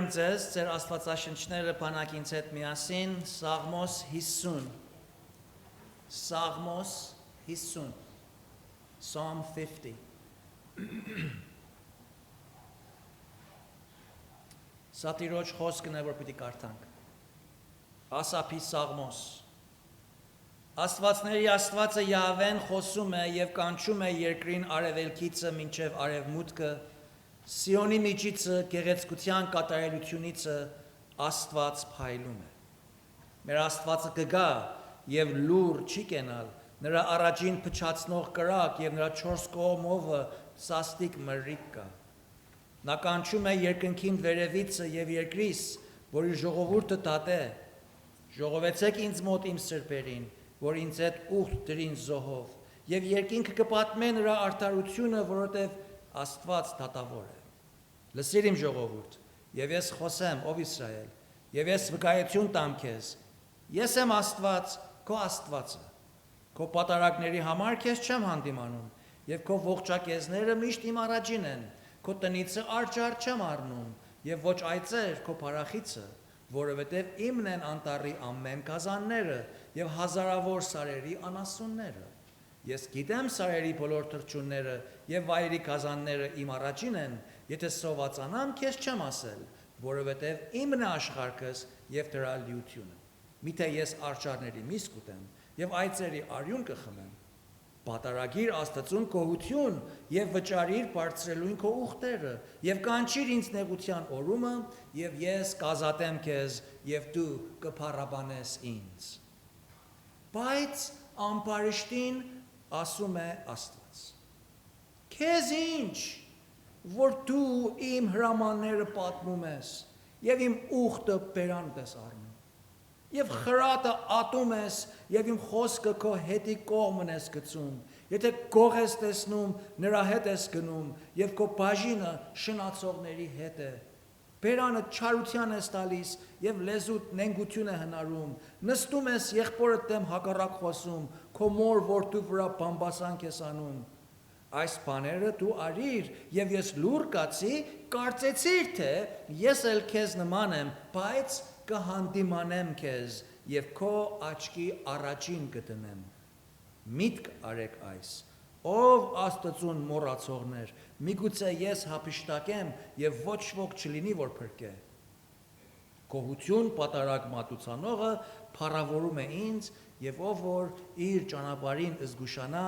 եմ ձեզ, ձեր աստվածաշնչները բանակինց հետ միասին, Սաղմոս 50, Սաղմոս 50, Psalm 50. Սա Տիրոջ խոսքն է, որ պիտի կարդանք։ Ասափի Սաղմոս։ Աստվածների Աստվածը Յահվեն խոսում է եւ կանչում է երկրին արևելքիցը մինչեւ արևմուտքը, Սիոնի միջիցը գեղեցկության կատարելությունիցը Աստված փայլում է։ Մեր Աստվածը կգա եւ լուր չի կենալ, նրա առաջին փչացնող կրակ եւ նրա 4 կողմովը սաստիկ մրրիկ կա։ Նա կանչում է երկնքին վերևիցը եւ երկրիս, որի ժողովուրդը տատե։ Ժողովեցեք ինձ մոտ իմ սրբերին, որ ինձ հետ ուխտ դրին զոհով, եւ երկինքը կպատմե նրա արդարությունը, որովհետեւ Աստված դատավոր է։ Լսիր իմ ժողովուրդ, եւ ես խոսեմ, ով Իսրայել, եւ ես վկայություն տամ քեզ։ Ես եմ Աստված, քո Աստվածը։ Քո պատարագների համար քեզ չեմ հանդիմանում, եւ քո ողջակեզները միշտ իմ առաջին են։ Քո տնիցը արջար չեմ առնում, եւ ոչ այծեր քո փարախիցը, որովհետեւ իմն են անտառի ամեն գազանները եւ հազարավոր սարերի անասունները։ Ես գիտեմ սարերի բոլոր թրջունները եւ վայրի գազանները իմ առաջին են, եթե սովածանամ քեզ չեմ ասել, որովհետեւ իմն է աշխարհքս եւ դրա լիությունը։ Միթե ես արջարների միս կուտեմ եւ այծերի արյուն կխմեմ։ Պատարագիր Աստծուն գոհություն եւ վճարիր բարձրելույն քո ուխտերը եւ կանչիր ինձ նեղության օրումը եւ ես կազատեմ քեզ եւ դու կփառաբանես ինձ։ Բայց ամբարիշտին ասում է Աստված. Քեզ ինչ, որ դու իմ հրամանները պատմում ես եւ իմ ուխտը բերանդ ես առնում։ Եվ խրատը ատում ես, եւ իմ խոսքը քո հետի կողմն ես գցում, եթե գող ես տեսնում, նրա հետ ես գնում, եւ քո բաժինը շնացողների հետ է։ Բերանը չարության ես տալիս, եւ լեզուդ նենգություն է հնարում, նստում ես եղբորդ դեմ հակառակ խոսում, քո մոր որդու վրա բամբասանք ես անում։ Այս բաները դու արիր, եւ ես լուր կացի, կարծեցիր թե ես էլ քեզ նման եմ, բայց կհանդիմանեմ քեզ եւ քո աչքի առաջին կդնեմ։ Միտք արեք այս, ով Աստծուն մոռացողներ, միգուցե ես հափշտակեմ եւ ոչ ոք չլինի որ փրկե։ Գոհություն պատարագ մատուցանողը փառավորում է ինձ եւ ով որ իր ճանապարհին զգուշանա,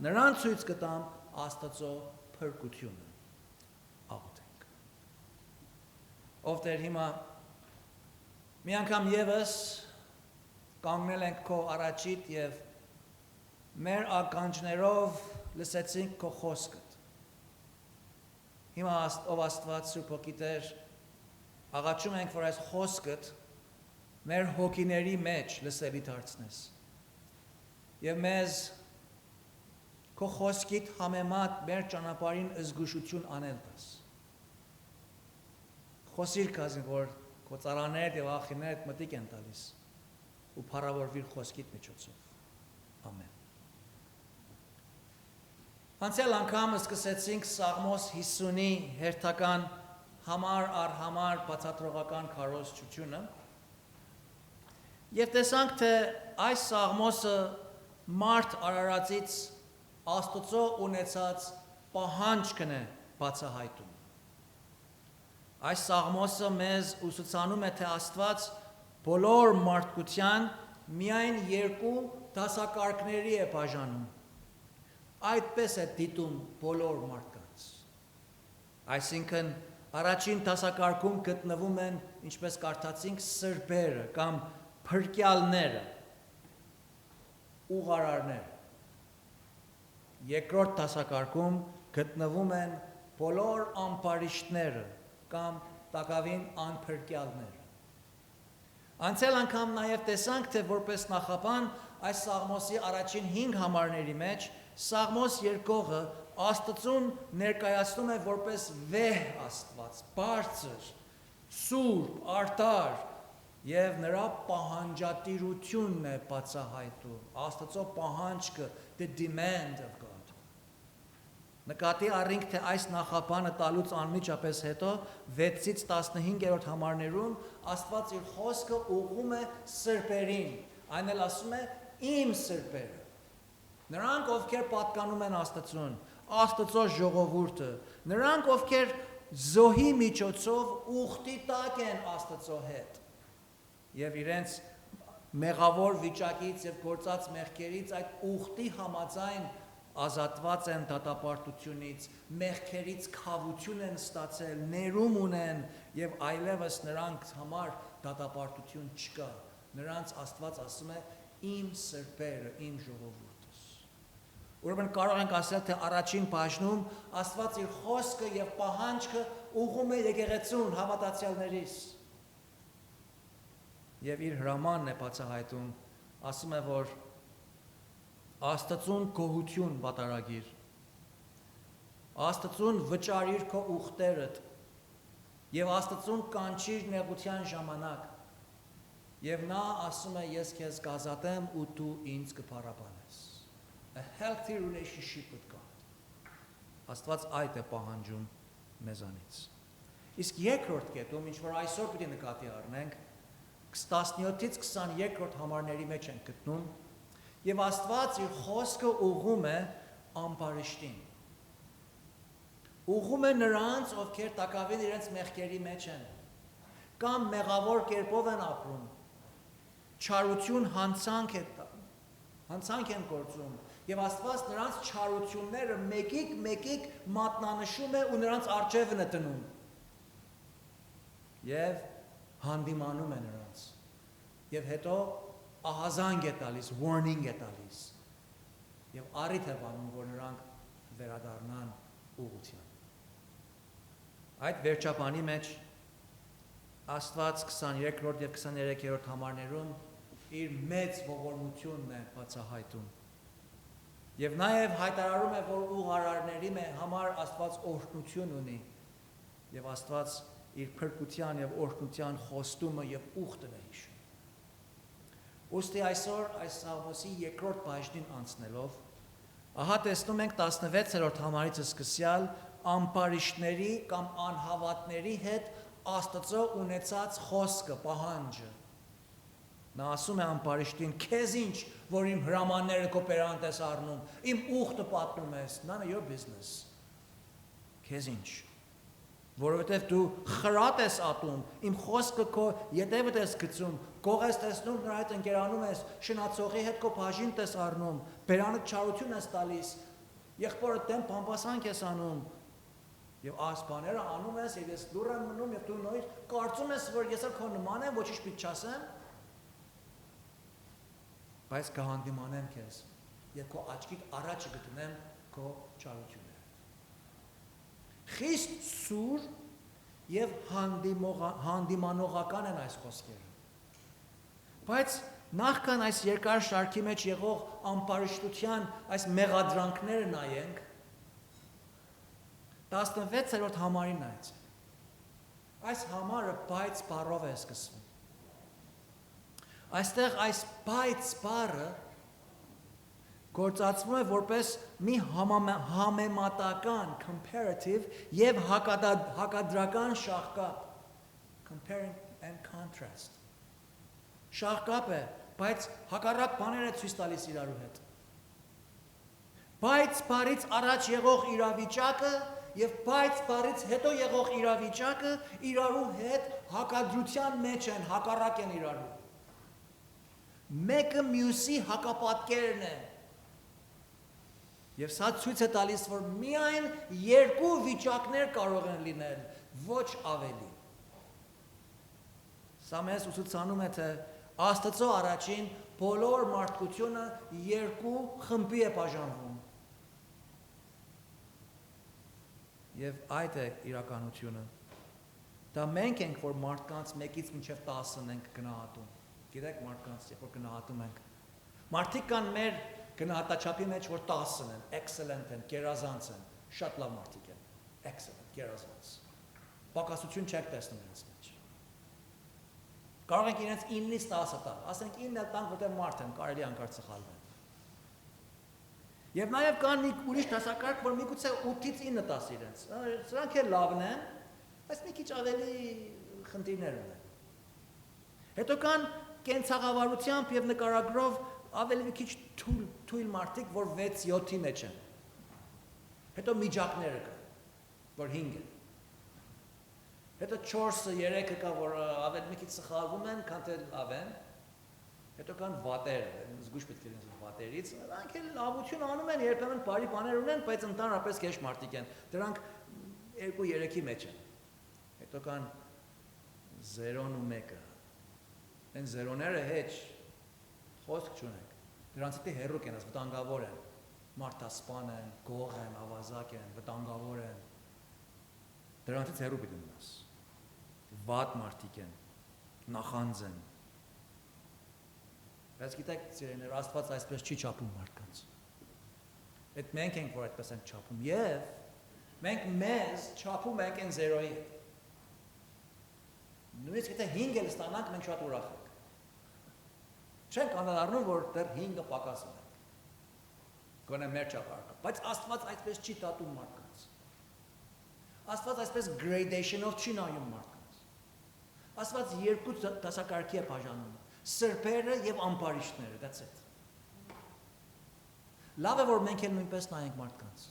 նրան ցույց կտամ Աստծո փրկությունը։ Աղոթենք։ Ով Տեր հիմա մի անգամ եւս կանգնել ենք քո առաջիդ եւ մեր ականջներով լսեցինք քո խոսքը։ Հիմա ով Աստված Սուրբ Հոգի Տեր, աղաչում ենք, որ այս խոսքը մեր հոգիների մեջ լսելի դարձնես։ Եվ մեզ քո խոսքիդ համեմատ մեր ճանապարհին զգուշություն անել տաս։ Խոսիր կազին, որ քո ծառաներդ եւ աղիներդ մտիկ են տալիս ու փառավորվիր խոսքիդ միջոցով։ Ամեն։ Անցյալ անգամ սկսեցինք Սաղմոս 50-ի հերթական համար առ համար բացատրողական քարոզչությունը եւ տեսանք, թե այս Սաղմոսը մարդ արարածից Աստծո ունեցած պահանջքն է բացահայտում։ Այս Սաղմոսը մեզ ուսուցանում է, թե Աստված բոլոր մարդկության միայն 2 դասակարգների է բաժանում։ Այդպես է դիտում բոլոր մարդկանց։ Այսինքն առաջին դասակարգում գտնվում են, ինչպես կարդացինք, սրբերը կամ փրկյալները, ուղարարները։ Երկրորդ դասակարգում գտնվում են բոլոր ամբարիշտները կամ տակավին անփրկյալները։ Անցյալ անգամ նաև տեսանք, թե որպես նախաբան այս Սաղմոսի առաջին 5 համարների մեջ Սաղմոս երկողը Աստծուն ներկայացնում է որպես վեհ Աստված, բարձր, սուրբ, արդար եւ նրա պահանջատիրությունն է բացահայտում, Աստծո պահանջքը, the demand of God։ Նկատի առինք, թե այս նախաբանը տալուց անմիջապես հետո 6-ից 15-րդ համարներում Աստված իր խոսքը ուղղում է սրբերին, այն էլ ասում է իմ սրբերը։ Նրանք, ովքեր պատկանում են Աստծուն, Աստծո ժողովուրդը, նրանք, ովքեր զոհի միջոցով ուխտի տակ են Աստծո հետ եւ իրենց մեղավոր վիճակից եւ գործած մեղքերից այդ ուխտի համաձայն ազատված են դատապարտությունից, մեղքերից քավություն են ստացել, ներում ունեն եւ այլևս նրանց համար դատապարտություն չկա։ Նրանց Աստված ասում է իմ սրբերը, իմ ժողովուրդս։ Ուրեմն կարող ենք ասել, թե առաջին բաժնում Աստված իր խոսքը եւ պահանջքը ուղղում է եկեղեցուն հավատացյալներից։ Եվ իր հրամանն է բացահայտում, ասում է, որ Աստծուն գոհություն վատարագիր, Աստծուն վճարիր քո ուխտերդ եւ Աստծուն կանչիր նեղության ժամանակ եւ նա ասում է ես քեզ կազատեմ ու դու ինձ կփառաբանես։ A healthy relationship with God. Աստված այդ է պահանջում մեզանից։ Իսկ երկրորդ կետում, ինչ որ այսօր պետք է նկատի առնենք, 17-ից 22-րդ համարների մեջ ենք գտնում, եւ Աստված իր խոսքը ուղղում է ամբարիշտին։ Ուղղում է նրանց, ովքեր տակավին իրենց մեղքերի մեջ են, կամ մեղավոր կերպով են ապրում, չարություն հանցանք են գործում, եւ Աստված նրանց չարությունները մեկիկ մատնանշում է ու նրանց արջևն է դնում։ Եվ հանդիմանում է նրանց։ Եվ հետո ահազանգ է տալիս, warning է տալիս։ Եվ առիթ է բանում, որ նրանք վերադառնան ուղղության։ Այդ վերջաբանի մեջ Աստված 23-րդ եւ 23-րդ համարներում իր մեծ ողորմությունն է բացահայտում։ Եվ նաև հայտարարում է, որ ուղարարների համար Աստված օրհնություն ունի եւ Աստված իր փրկության եւ օրհնության խոստումը եւ ուխտն է հիշում։ Ոստի այսօր այս Սաղմոսի երկրորդ բաժնին անցնելով, ահա տեսնում ենք 16-րդ համարից սկսյալ ամբարիշտների կամ անհավատների հետ Աստծո ունեցած խոսքը, պահանջը։ Նա ասում է ամբարիշտին, քեզ ինչ, որ իմ հրամանները քո բերանդ ես առնում, իմ ուխտը պատնում ես, none of your business։ Քեզ ինչ, որովհետև դու խրատ ես ատում, իմ խոսքը քո ետևդ ես գցում, գող ես տեսնում, նրա հետ ընկերանում ես, շնացողի հետ քո բաժին ես առնում, բերանդ չարություն ես տալիս, եղբորդ դեմ բամբասանք ես անում, եւ այս բաները անում ես, եւ ես լուր եմ մնում, եւ դու նույն կարծում ես, որ ես քո նման եմ, ոչինչ պիտի չասեմ, բայց կհանդիմանեմ քեզ եւ քո աչքիդ առաջը գտնեմ քո չարությունները։ Խիստ սուր եւ հանդիմանողական են այս խոսքերը։ Բայց նախքան այս երկար շարքի մեջ եղող ամբարիշտության այս մեղադրանքները նայենք, 16-րդ համարին նայեցեք։ Այս համարը բայց բառով է սկսվում։ Այստեղ այս բայց բառը գործածվում է որպես մի համեմատական, comparative եւ հակադրական շաղկապ, comparing and contrast։ Շաղկապ է, բայց հակառակ բաներ է ցույց տալիս իրարու հետ։ Բայց բառից առաջ եղող իրավիճակը եւ բայց բառից հետո եղող իրավիճակը իրարու հետ հակադրության մեջ են, հակառակ են իրարու։ Մեկը մյուսի հակապատկերն է։ Եվ սա ցույց է տալիս, որ միայն երկու վիճակներ կարող են լինել, ոչ ավելի։ Սա մեզ ուսուցանում է, թե Աստծո առաջին բոլոր մարդկությունը երկու խմբի է բաժանվում։ Եվ այդ է իրականությունը։ Դա մենք ենք, որ մարդկանց 1-ից մինչև 10-ն ենք գնահատում։ Գիտեք մարդկանց, երբ որ գնահատում ենք։ Մարդիկ կան մեր գնահատաչափի մեջ, որ 10-ն են, excellent են, գերազանց են, շատ լավ մարդիկ են, excellent, գերազանց։ Պակասություն չեք տեսնում իրենց մեջ։ Կարող ենք իրենց 9-ից 10 տալ, ասենք 9-ը տանք, որտեղ մարդ են, կարելի անկար սխալվել։ Եվ նաև կան մի ուրիշ դասակարգ, որ միգուցե 8-ից 9 տաս իրենց։ Սրանք էլ լավն են, բայց մի քիչ ավելի խնդիրներ ունեն։ Հետո կան կենցաղավարությամբ եւ նկարագրով ավելի մի քիչ թույլ մարդիկ, որ 6-7-ի մեջ են։ Հետո միջակները կան, որ 5 են։ Հետո 4-ը, 3-ը կա, որ ավելի մի քիչ սխալվում են, քան թե լավ են։ Հետո կան վատերը, զգույշ պետք է լինեն վատերից, նրանք էլ լավություն անում են, երբեմն բարի բաներ ունեն, բայց ընդհանրապես քեշ մարդիկ են։ Դրանք 2-3-ի մեջ են։ Հետո կան 0-ն ու 1-ը։ Այն 0-ները հեչ խոսք չունենք։ Դրանցից դե հեռու կենաս, վտանգավոր են։ Մարդասպան են, գող են, ավազակ են, վտանգավոր են։ Դրանցից հեռու պիտի մնաս։ Վատ մարդիկ են, նախանձ են։ Բայց գիտեք, սիրելիներ, Աստված այսպես չի չափում մարդկանց։ Այդ մենք ենք, որ այդպես ենք չափում, եւ մենք մեզ չափում ենք այն 0-ի հետ։ Նույնիսկ եթե 5 էլ ստանանք, մենք շատ ուրախ ենք։ Չենք անդրադառնում, որ դեռ 5-ը պակաս ունենք։ Գոնե մեր չափարկը, բայց Աստված այդպես չի տատում մարդկանց։ Աստված այսպես gradation-ով չի նայում մարդկանց։ Աստված երկու դասակարգի է բաժանում։ Սրբերը եւ ամպարիշները, that's it։ Լավ է, որ մենք էլ նույնպես նայենք մարդկանց։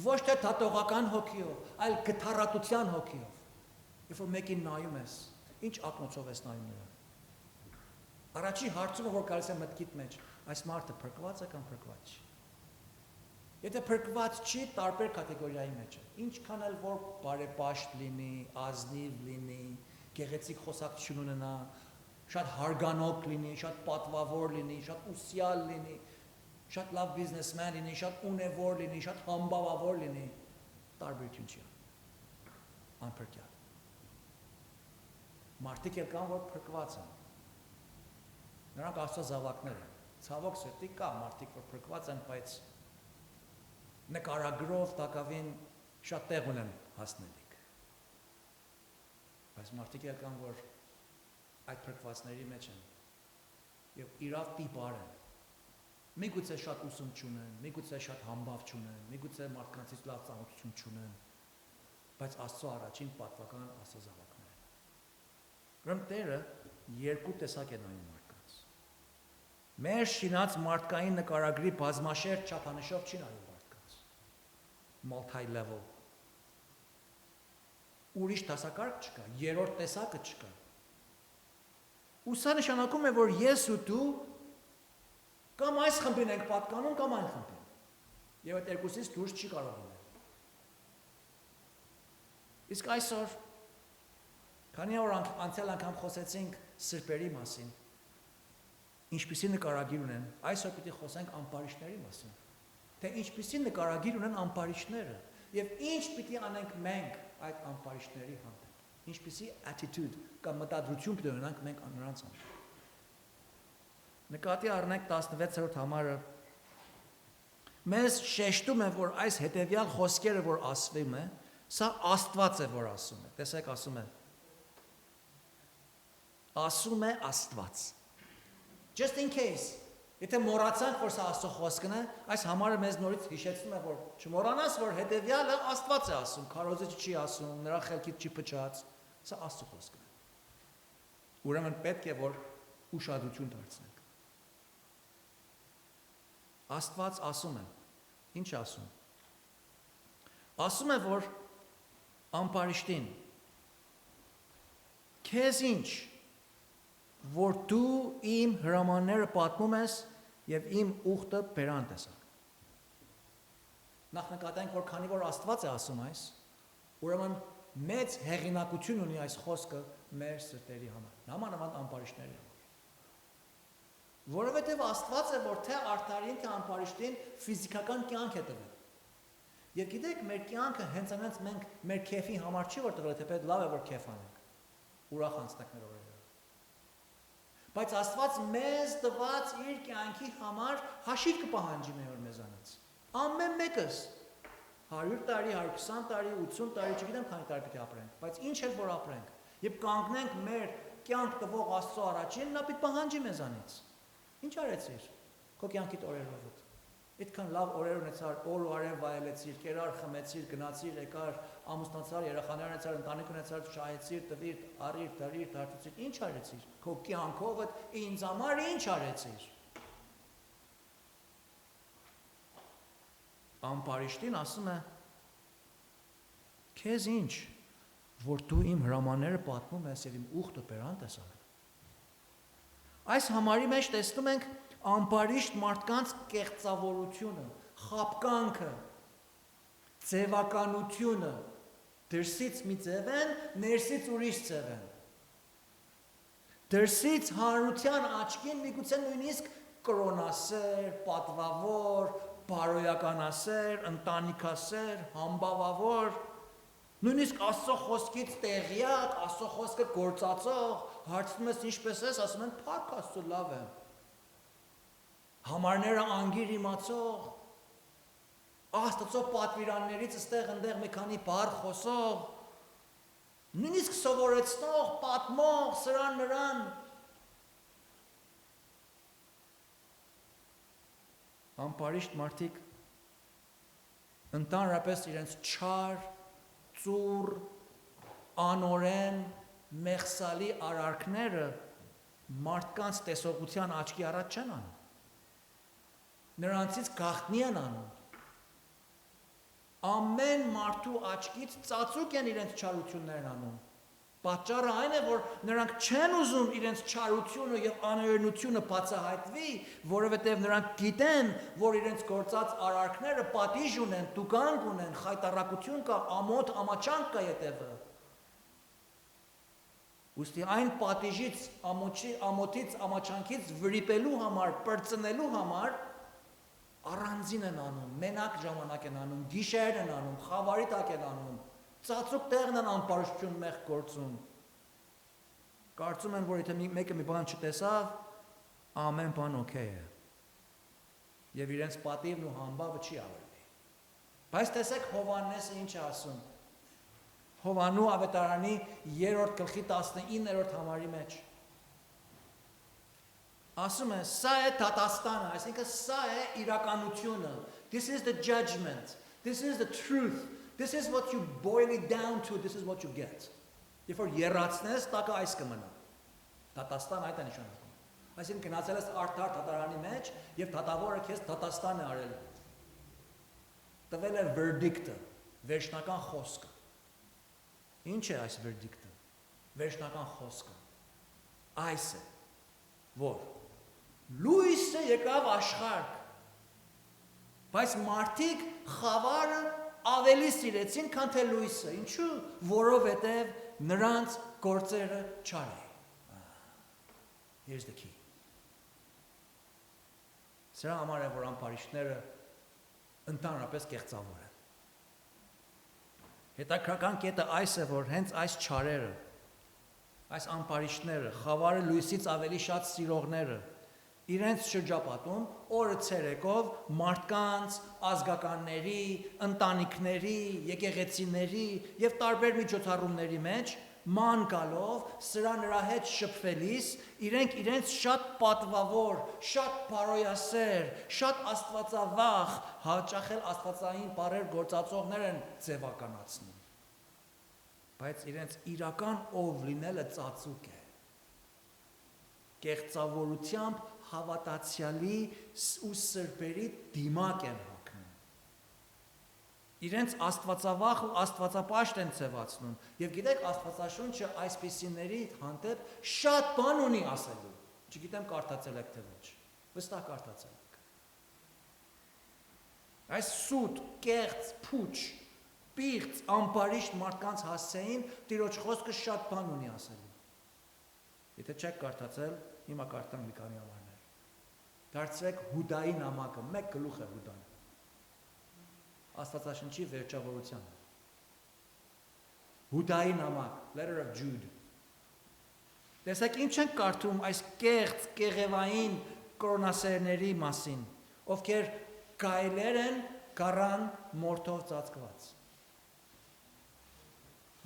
Ոչ թե դատողական հոգիով, այլ գթառատության հոգիով։ Երբ որ մեկին նայում ես, ինչ ակնոցով ես նայում նրան։ Առաջի հարցումը, որ գալիս է մտքիդ մեջ, այս մարդը փրկված է կամ փրկված չի։ Եթե փրկված չի, տարբեր կատեգորիայի մեջ է։ Ինչքան էլ որ բարեպաշտ լինի, ազնիվ լինի, գեղեցիկ խոսակցություն ունենա, շատ հարգանոք լինի, շատ պատվավոր լինի, շատ ուսյալ լինի, շատ լավ բիզնեսմեն լինի, շատ ունևոր լինի, շատ համբավավոր լինի, տարբերություն չի։ Անփրկյալ։ Մարդիկ էլ կան, որ փրկված են։ Նրանք Աստծո զավակներ են։ Ցավոք սրտի կա մարդիկ, որ փրկված են, բայց նկարագրով տակավին շատ տեղ ունեն հասնելիք։ Բայց մարդիկ էլ կան, որ այդ փրկվածների մեջ են եւ իրավ տիպար են։ Միգուցե շատ ուսում չունեն, միգուցե շատ համբավ չունեն, միգուցե մարդկանցից լավ ծանոթություն չունեն, բայց Աստծո առաջին պատվական Աստծո զավակներ են։ Ուրեմն Տերը երկու տեսակ է նայում մարդկանց։ Մեր շինած մարդկային նկարագրի բազմաշերտ չափանիշով չի նայում մարդկանց։ Multi-level։ Ուրիշ դասակարգ չկա, երրորդ տեսակը չկա։ Ու սա նշանակում է, որ ես ու դու կամ այս խմբին ենք պատկանում, կամ այն խմբին։ Եվ այդ երկուսից դուրս չի կարող լինել։ Իսկ այսօր, քանի որ անցյալ անգամ խոսեցինք սրբերի մասին, ինչպիսի նկարագիր ունեն, այսօր պիտի խոսենք ամպարիշների մասին, թե ինչպիսի նկարագիր ունեն ամպարիշները, եւ ինչ պիտի անենք մենք այդ ամպարիշների հանդեպ, ինչպիսի attitude կամ մտադրություն պիտի ունենանք մենք նրանց հանդեպ։ Նկատի առնենք 16-րդ համարը, մեզ շեշտում է, որ այս հետևյալ խոսքերը, որ ասվում է, սա Աստված է, որ ասում է, տեսեք ասում է Աստված։ Just in case, եթե մոռացանք, որ սա Աստծո խոսքն է, այս համարը մեզ նորից հիշեցնում է, որ չմոռանաս, որ հետևյալը Աստված է ասում, քարոզիչը չի ասում, նրա խելքից չի փչած, սա Աստծո խոսքն է։ Ուրեմն պետք է, որ ուշադրություն դարձնենք։ Աստված ասում է, ինչ ասում։ Ասում է, որ ամպարիշտին, քեզ ինչ, որ դու իմ հրամանները պատմում ես և իմ ուխտը բերան տեսակ։ Նախ նկատենք, որ քանի որ Աստված է ասում այս, ուրեմն մեծ հեղինակություն ունի այս խոսքը մեր սրտերի համար, նամանավանդ ամպարիշտների համար։ Որովհետև Աստված է, որ թե արդարին, թե ամպարիշտին ֆիզիկական կյանք է տվել։ Եվ գիտեք, մեր կյանքը հենց այնց մենք մեր քեֆի համար չի, որ տվել, թե պետք լավ է, որ քեֆ անենք, ուրախ անցնենք մեր օրերը։ Բայց Աստված մեզ տված իր կյանքի համար հաշիվ կպահանջի մեզանից։ Ամեն մեկս 100 տարի, 120 տարի, 80 տարի, չգիտեմ քանի տարի պիտի ապրենք, բայց ինչ էլ որ ապրենք, եւ կանգնենք մեր կյանք տվող Աստծո առաջին, նա պիտի պահանջի մեզանից։ Ինչ արեցիր քո կյանքի օրերով։ Այդքան լավ օրեր ունեցար, օր ու արև վայելեցիր, կերար, խմեցիր, գնացիր, եկար, ամուսնացար, երեխաներ ունեցար, ընտանիք ունեցար, շահեցիր, տվիր, արիր, դարիր, դարձիր, ինչ արեցիր։ Քո կյանքովդ ինձ համար ինչ արեցիր։ Ամպարիշտին ասում է. Քեզ ինչ, որ դու իմ հրամանները պատմում ես եւ իմ ուխտը բերանտ ես արել։ Այս համարի մեջ տեսնում ենք ամպարիշտ մարդկանց կեղծավորությունը, խաբկանքը, ձևականությունը, դրսից մի ձև են, ներսից ուրիշ ձև են։ Դրսից հանրության աչքին միգուցե նույնիսկ կրոնասեր, պատվավոր, բարոյականասեր, ընտանիքասեր, համբավավոր, նույնիսկ Աստծո խոսքից տեղյակ, Աստծո խոսքը գործածող, հարցնում ես ինչպես ես, ասում են փառք Աստծո, լավ եմ։ Համարները անգիր իմացող, Աստծո պատվիրաններից ստեղ ընդեղ մի քանի բառ խոսող, նույնիսկ սովորեցնող, պատմող, սրան նրան։ Ամպարիշտ մարդիկ ընդհանրապես իրենց չար, ծուռ, անօրեն, մեղսալի արարքները մարդկանց տեսողության աչքի առաջ չեն անում։ Նրանցից գաղտնի են անում։ Ամեն մարդու աչքից ծածուկ են իրենց չարություններն անում։ Պատճառը այն է, որ նրանք չեն ուզում իրենց չարությունը եւ անօրենությունը բացահայտվի, որովհետեւ նրանք գիտեն, որ իրենց գործած արարքները պատիժ ունեն, տուգանք ունեն, խայտառակություն կա, ամոթ, ամաչանք կա յետևը։ Ուստի այն պատիժից, ամոթից, ամաչանքից վրիպելու համար, պրծնելու համար առանձին են անում, մենակ ժամանակ են անում, գիշեր են անում, խավարի տակ են անում, ծածուկ տեղն են ամպարշություն մեղ գործում։ Կարծում են, որ եթե մեկը մի բան չտեսավ, ամեն բան օքեյ է։ Եվ իրենց պատիվն ու համբավը չի ավերվի։ Բայց տեսեք Հովհաննեսը ինչ է ասում։ Հովանու ավետարանի 3-րդ գլխի 19-րդ համարի մեջ։ Ասում է, սա է դատաստանը, այսինքն սա է իրականությունը։ This is the judgment. This is the truth. This is what you boil it down to. This is what you get. Երբ որ եռացնես, տակը այս կմնա։ Դատաստան այդ է նշանակում։ Այսինքն գնացել ես արդար դատարանի մեջ եւ դատավորը քեզ դատաստան է արել։ Տվել է verdict-ը, վերջնական խոսքը։ Ինչ է այս verdict-ը։ Վերջնական խոսքը։ Այս է, որ լույսը եկավ աշխարհ, բայց մարդիկ խավարը ավելի սիրեցին, քան թե լույսը։ Ինչու՞, որովհետև նրանց գործերը չար էին։ Here's the key. Սրա համար է, որ ամպարիշտները ընդհանրապես կեղծավոր են։ Հետաքրքրական կետը այս է, որ հենց այս չարերը, այս ամպարիշտները, խավարը լույսից ավելի շատ սիրողները, իրենց շրջապատում օրը ցերեկով մարդկանց, ազգականների, ընտանիքների, եկեղեցիների եւ տարբեր միջոցառումների մեջ ման գալով սրա նրա հետ շփվելիս իրենք իրենց շատ պատվավոր, շատ բարոյասեր, շատ աստվածավախ, հաճախ էլ աստվածային բառեր գործածողներ են ձևականացնում։ Բայց իրենց իրական ով լինելը ծածուկ է։ Կեղծավորությամբ հավատացյալի ու սրբերի դիմակ են հոգնում։ Իրենց աստվածավախ ու աստվածապաշտ են ձևացնում։ Եվ գիտեք, Աստվածաշունչը այսպիսիների հանդեպ շատ բան ունի ասելու։ Չգիտեմ կարդացել եք թե ոչ։ Վստահ կարդացել եք։ Այս սուտ, կեղծ, փուչ, պիղծ, ամպարիշտ մարդկանց հասցեին Տիրոջ խոսքը շատ բան ունի ասելու։ Եթե չեք կարդացել, հիմա կարդանք մի քանի համարներ։ Դարձրեք Հուդայի նամակը, մեկ գլուխ է Հուդան։ Աստվածաշնչի վերջավորությանը։ Հուդայի նամակ, Letter of Jude։ Տեսեք ինչ են կարդում այս կեղծ, կեղևային կրոնասերների մասին, ովքեր գայլեր են գառան մորթով ծածկված։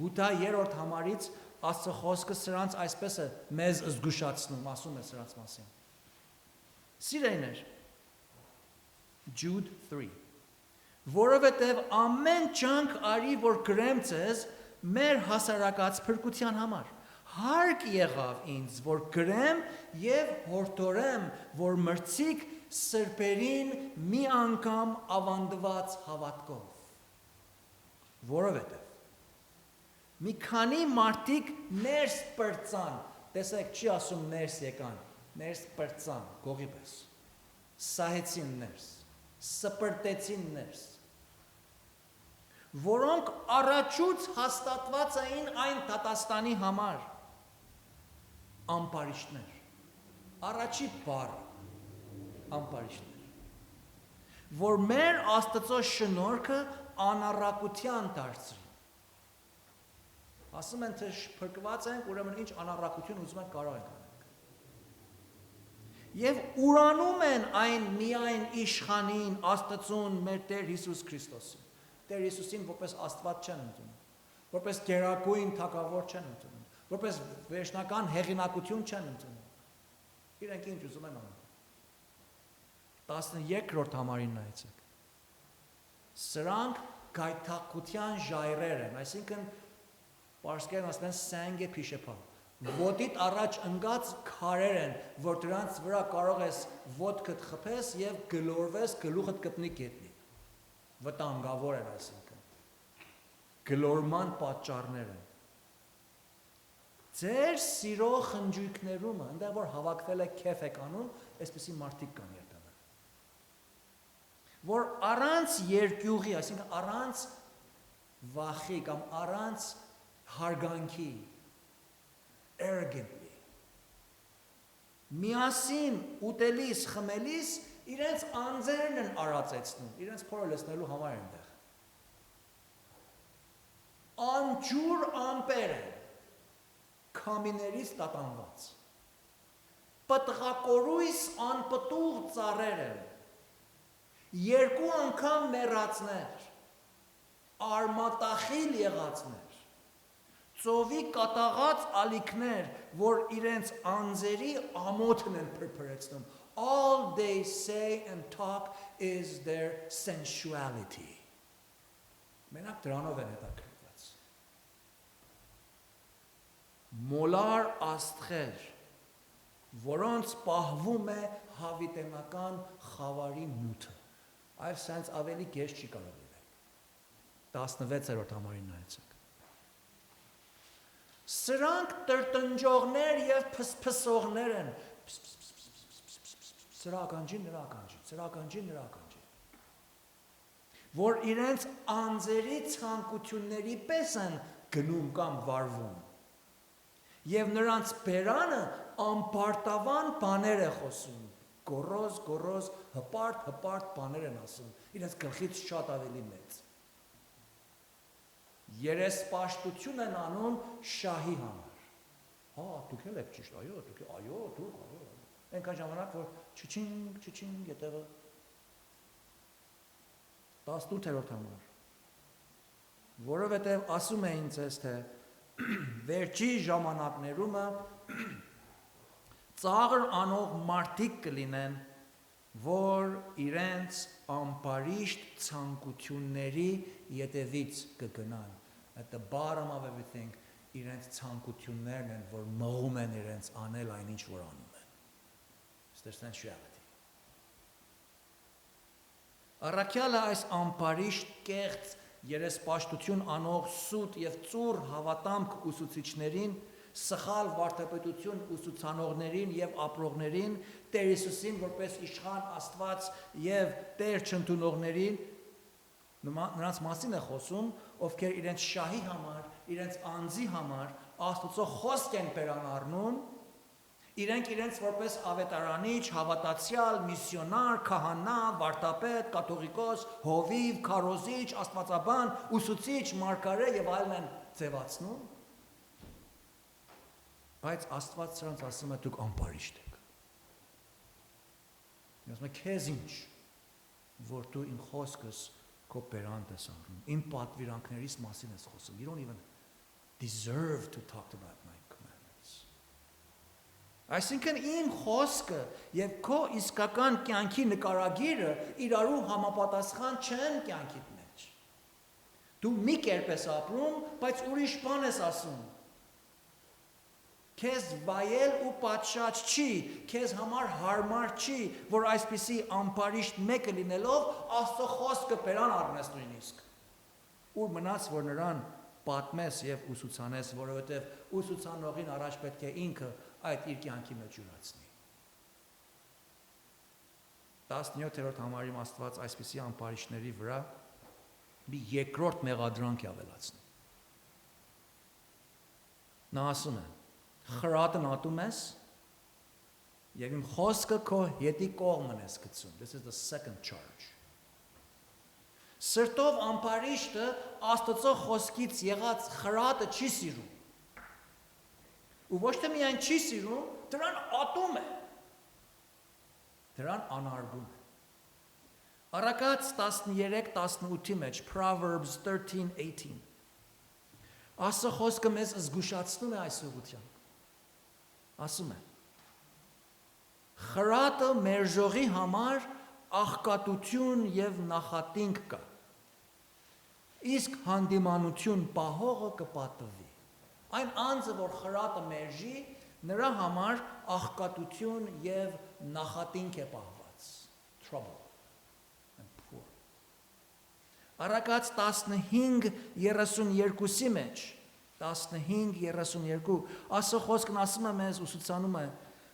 Հուդա 3-րդ համարից Աստծո խոսքը սրանց այսպես է մեզ զգուշացնում, ասում է սրանց մասին։ Սիրելիներ, Jude 3. Որովհետև ամեն ջանք արի, որ գրեմ ձեզ մեր հասարակած փրկության համար։ Հարկ եղավ ինձ, որ գրեմ եւ հորդորեմ, որ մրցիկ սրբերին մի անգամ ավանդված հավատքով։ Որովհետև մի քանի մարդիկ ներս պրծան, տեսեք, չի ասում ներս եկան, ներս պրծան, գողի պես, սահեցին ներս, սպրտեցին ներս, որոնք առաջուց հաստատված էին այն դատաստանի համար, ամպարիչներ, առաջի բառը, ամպարիչներ, որ մեր Աստծո շնորհքը անառակության դարձրի։ Ասում են, թե փրկված ենք, ուրեմն ինչ անառակություն ուզում ենք կարող ենք անել։ Եվ ուրանում են այն միայն իշխանին, Աստծուն, մեր Տեր Հիսուս Քրիստոսին։ Տեր Հիսուսին որպես Աստված չեն ընդունում, որպես գերագույն թագավոր չեն ընդունում, որպես վերջնական հեղինակություն չեն ընդունում։ Իրենք ինչ ուզում են անում։ 12-րդ համարին նայեցեք։ Սրանք գայթակղության ժայռեր են, այսինքն պարսկերեն ասում են սենգե փիշեփա։ Ոտիդ առաջ ընկած քարեր են, որ դրանց վրա կարող ես ոտքդ խփես եւ գլորվես, գլուխդ կպնի գետնին։ Վտանգավոր են, այսինքն գլորման պատճառներ են։ Ձեր սիրո խնջույքներումը, այնտեղ որ հավաքվել է քեֆ եք անում, այսպեսի մարդիկ կան երբեմն։ Որ առանց երկյուղի, այսինքն առանց վախի կամ առանց հարգանքի, arrogantly, միասին ուտելիս, խմելիս, իրենց անձերն են արածեցնում, իրենց փորը լցնելու համար այնտեղ։ Անջուր ամպեր են, քամիներից տատանված, պտղակորույս անպտուղ ծառեր են, երկու անգամ մեռածներ, արմատախիլ եղածներ, ծովի կատաղած ալիքներ, որ իրենց անձերի ամոթն են փրփրեցնում, all they say and talk is their sensuality. Մենակ դրանով են հետաքրքրված։ Մոլար աստղեր, որոնց պահվում է հավիտենական խավարի մութը։ Այլ սենց ավելի կես չի կարող լինել։ 16-րդ համարին նայեցեք։ Սրանք տրտնջողներ և փսփսողներ են։ Սրա ականջին, նրա ականջին, սրա ականջին, նրա ականջին։ Որ իրենց անձերի ցանկությունների պես են գնում կամ վարվում։ Եվ նրանց բերանը ամբարտավան բաներ է խոսում, գոռոզ, հպարտ բաներ են ասում, իրենց գլխից շատ ավելի մեծ։ Երեսպաշտություն են անում շահի համար։ Հա, դուք էլ եք ճիշտ, այո, դուք, այո։ Այնքան ժամանակ, որ չչինգ, ետևը 18-րդ համար։ Որովհետև ասում էին ձեզ, թե վերջի ժամանակներումը ծաղր անող մարդիկ կլինեն, որ իրենց ամբարիշտ ցանկությունների ետևից կգնան։ At the bottom of everything, իրենց ցանկություններն են, որ մղում են իրենց անել այն ինչ որ անում են։ It's their sensuality. Առաքյալը այս ամբարիշտ կեղծ երեսպաշտություն անող սուտ եւ ծուռ հավատամք ուսուցիչներին, սխալ վարդապետություն ուսուցանողներին եւ ապրողներին, Տեր Հիսուսին որպես իշխան Աստված եւ Տեր չընդունողներին, նրանց մասին է խոսում, ովքեր իրենց շահի համար, իրենց անձի համար Աստծո խոսք են բերան առնում, իրենք իրենց որպես ավետարանիչ, հավատացյալ, միսիոնար, քահանա, վարդապետ, կաթողիկոս, հովիվ, քարոզիչ, աստվածաբան, ուսուցիչ, մարգարե եւ այլն են ձևացնում, բայց Աստված սրանց ասում է դուք ամբարիշտ եք։ Ասում է քեզ ինչ, որ դու իմ խոսքս քո բերանդ ես անում, իմ պատվիրանքներիս մասին ես խոսում, you don't even deserve to talk about my commandments. Այսինքն իմ խոսքը եւ քո իսկական կյանքի նկարագիրը իրարու համապատասխան չեն կյանքիդ մեջ։ Դու մի կերպ ես ապրում, բայց ուրիշ բան ես ասում։ Քեզ վայել ու պատշաճ չի, քեզ համար հարմար չի, որ այսպիսի ամբարիշտ մեկը լինելով Աստծո խոսքը բերան առնես նույնիսկ։ Ուր մնաց, որ նրան պատմես եւ ուսուցանես, որովհետեւ ուսուցանողին առաջ պետք է ինքը այդ իր կյանքի մեջ յուրացնի։ 17-րդ համարում Աստված այսպիսի ամբարիշտների վրա մի երկրորդ մեղադրանք է ավելացնում։ Նա ասում է. խրատն ատում ես եւ իմ խոսքը քո հետի կողմն ես գցում. This is the second charge. Սրտով ամբարիշտը Աստծո խոսքից եղած խրատը չի սիրում։ Ու ոչ թե միայն չի սիրում, դրան ատում է։ Դրան անարգում է։ Առակաց 13-18-ի մեջ, Proverbs 13:18. Աստծո խոսքը մեզ զգուշացնում է այս ուղղությամբ։ Ասում է. խրատը մերժողի համար աղքատություն եւ նախատինք կա։ Իսկ հանդիմանություն պահողը կպատվի։ Այն անձը, որ խրատը մերժի, նրա համար աղքատություն եւ նախատինք է պահված։ Trouble and poor. Առակաց 15:32-ի մեջ 15:32 Աստծո խոսքն ասում է մեզ ուսուցանում է.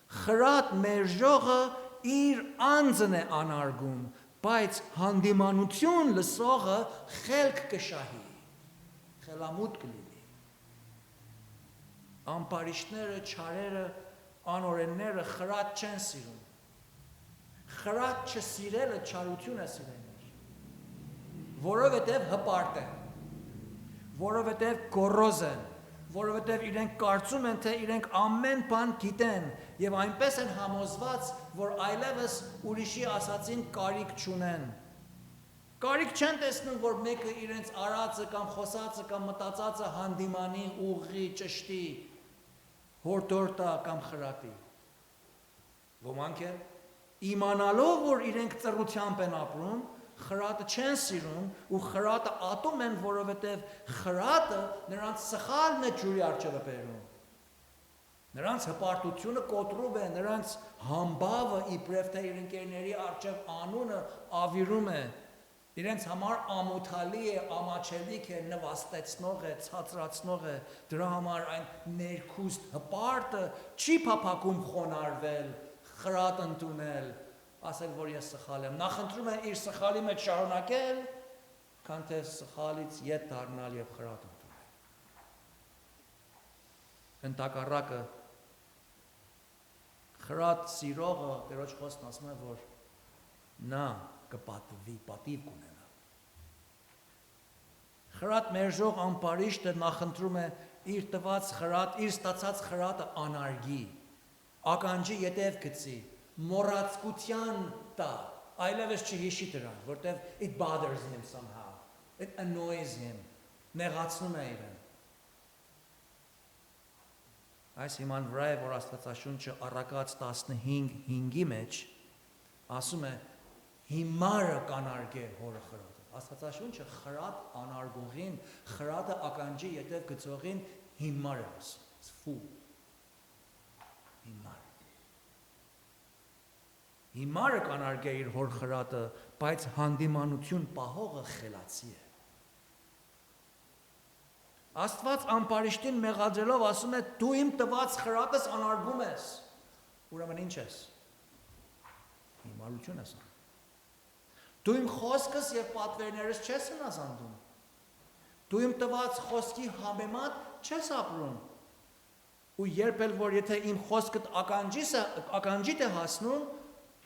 խրատ մերժողը իր անձն է անարգում, բայց հանդիմանություն լսողը խելք կշահի, խելամուտ կլինի։ Ամբարիշտները, չարերը, անօրենները խրատ չեն սիրում։ Խրատ չսիրելը չարություն է սիրել, որովհետև հպարտ են, որովհետև գոռոզ են, որովհետև իրենք կարծում են, թե իրենք ամեն բան գիտեն եւ այնպես են համոզված, որ այլևս ուրիշի ասածին կարիք չունեն։ Կարիք չեն տեսնում, որ մեկը իրենց արածը կամ խոսածը կամ մտածածը հանդիմանի, ուղղի, ճշտի, հորդորտա կամ խրատի։ Ոմանք էլ իմանալով, որ իրենք ծռությամբ են ապրում, խրատը չեն սիրում ու խրատը ատում են, որովհետև խրատը նրանց սխալն է ջուրի առջևը բերում։ Նրանց հպարտությունը կոտրում է, նրանց համբավը իբրև թե իր ընկերների առջև անունը ավիրում է, իրենց համար ամոթալի է, ամաչելիք է, նվաստեցնող է, ցածրացնող է, դրա համար այն ներքուստ հպարտը չի փափակում խոնարհվել, խրատ ընդունել, ասել, որ ես սխալ եմ, նախընտրում է իր սխալի մեջ շարունակել, քան թե սխալից ետ դառնալ եւ խրատ ընդունել։ Ընդհակառակը խրատ սիրողը Տերոջ խոսքն ասում է, որ նա կպատվի, պատիվ կունենա։ Խրատ մերժող ամբարիշտը նախընտրում է իր տված խրատ, իր ստացած խրատը անարգի, ականջի ետև գցի, մոռացկության տա, այլևս չհիշի դրան, որտեղ it bothers him somehow, it annoys him, նեղացնում է իրեն։ Այս հիման վրա է, որ Աստվածաշունչը առակաց 15:5-ի մեջ ասում է հիմարը կանարգե հորը խրատը։ Աստվածաշունչը խրատ անարգողին, խրատը ականջի ետև գցողին հիմար է ասում, ֆու, հիմար։ Հիմարը կանարգե իր հոր խրատը, բայց հանդիմանություն պահողը խելացի է։ Աստված ամբարիշտին մեղադրելով ասում է դու իմ տված խրատս անարգում ես, ուրեմն ինչ ես, հիմարություն ես անում, դու իմ խոսքս և պատվերներս չես հնազանդում, դու իմ տված խոսքի համեմատ չես ապրում, ու երբ էլ որ եթե իմ խոսքդ ականջիտ է հասնում,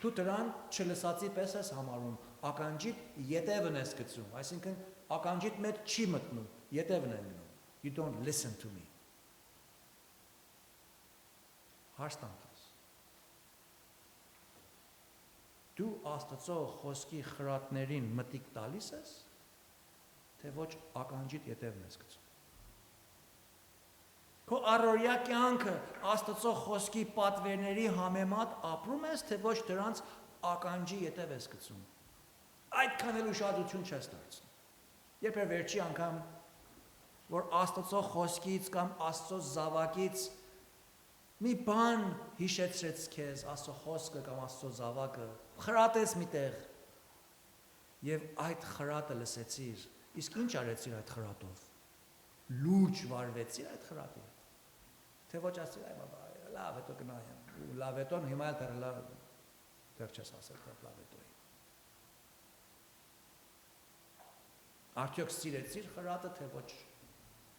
դու դրան չլսածի պես ես համարում, ականջիտ ետևն ես գցում, այսինքն ականջիտ մեջ չի մտնում, ետևն է մնում, you don't listen to me. Հարստանքս։ Դու Աստծո խոսքի խրատներին մտիկ տալիս ես, թե ոչ ականջիտ ետևն ես գցում։ Քո առօրյա կյանքը Աստծո խոսքի պատվերների համեմատ ապրում ես, թե ոչ դրանց ականջի ետև ես գցում։ Այդքան էլ ուշադրություն չես դարձնում։ Երբ է վերջի անգամ, որ Աստծո խոսքից կամ Աստծո զավակից մի բան հիշեցրեց քեզ, Աստծո խոսքը կամ Աստծո զավակը, խրատես միտեղ եւ այդ խրատը լսեցիր, իսկ ինչ արեցիր այդ խրատով։ Լուրջ վարվեցիր այդ խրատի հետ։ Թե ոչ ասել այ լավ հետո գնայեմ, լավ հետո հիմա էլ դեռ չես ասել լավ հետո։ Արդյոք սիրեցիր խրատը, թե ոչ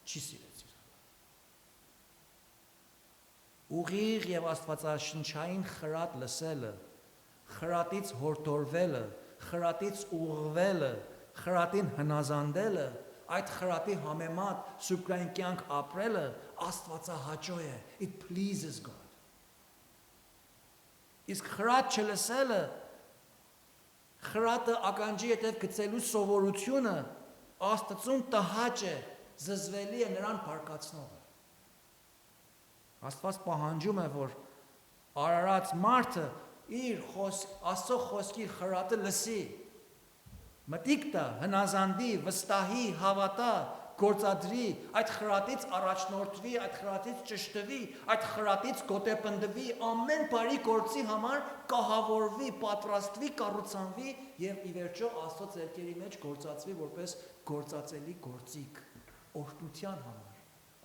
չի սիրեցիր։ Ուղիղ եւ աստվածաշնչային խրատ լսելը, խրատից հորդորվելը, խրատից ուղղվելը, խրատին հնազանդելը, այդ խրատի համեմատ սուպրային կյանք ապրելը աստվածահաճո է, it pleases God։ Իսկ խրատ չլսելը, խրատը ականջի ետև գցելու սովորությունը Աստծուն տհաճ է, զզվելի է նրան փառկացնողը։ Աստված պահանջում է, որ արարած մարդը իր Աստծո խոսքի խրատը լսի, մտիկ տա, հնազանդի, վստահի, հավատա, գործադրի, այդ խրատից առաջնորդվի, այդ խրատից ճշտվի, այդ խրատից գոտեպնդվի, ամեն բարի գործի համար կահավորվի, պատրաստվի, կառուցանվի եւ ի վերջո Աստծո ձեռքերի մեջ գործածվի որպես գործածելի գործիք, օրհնության համար,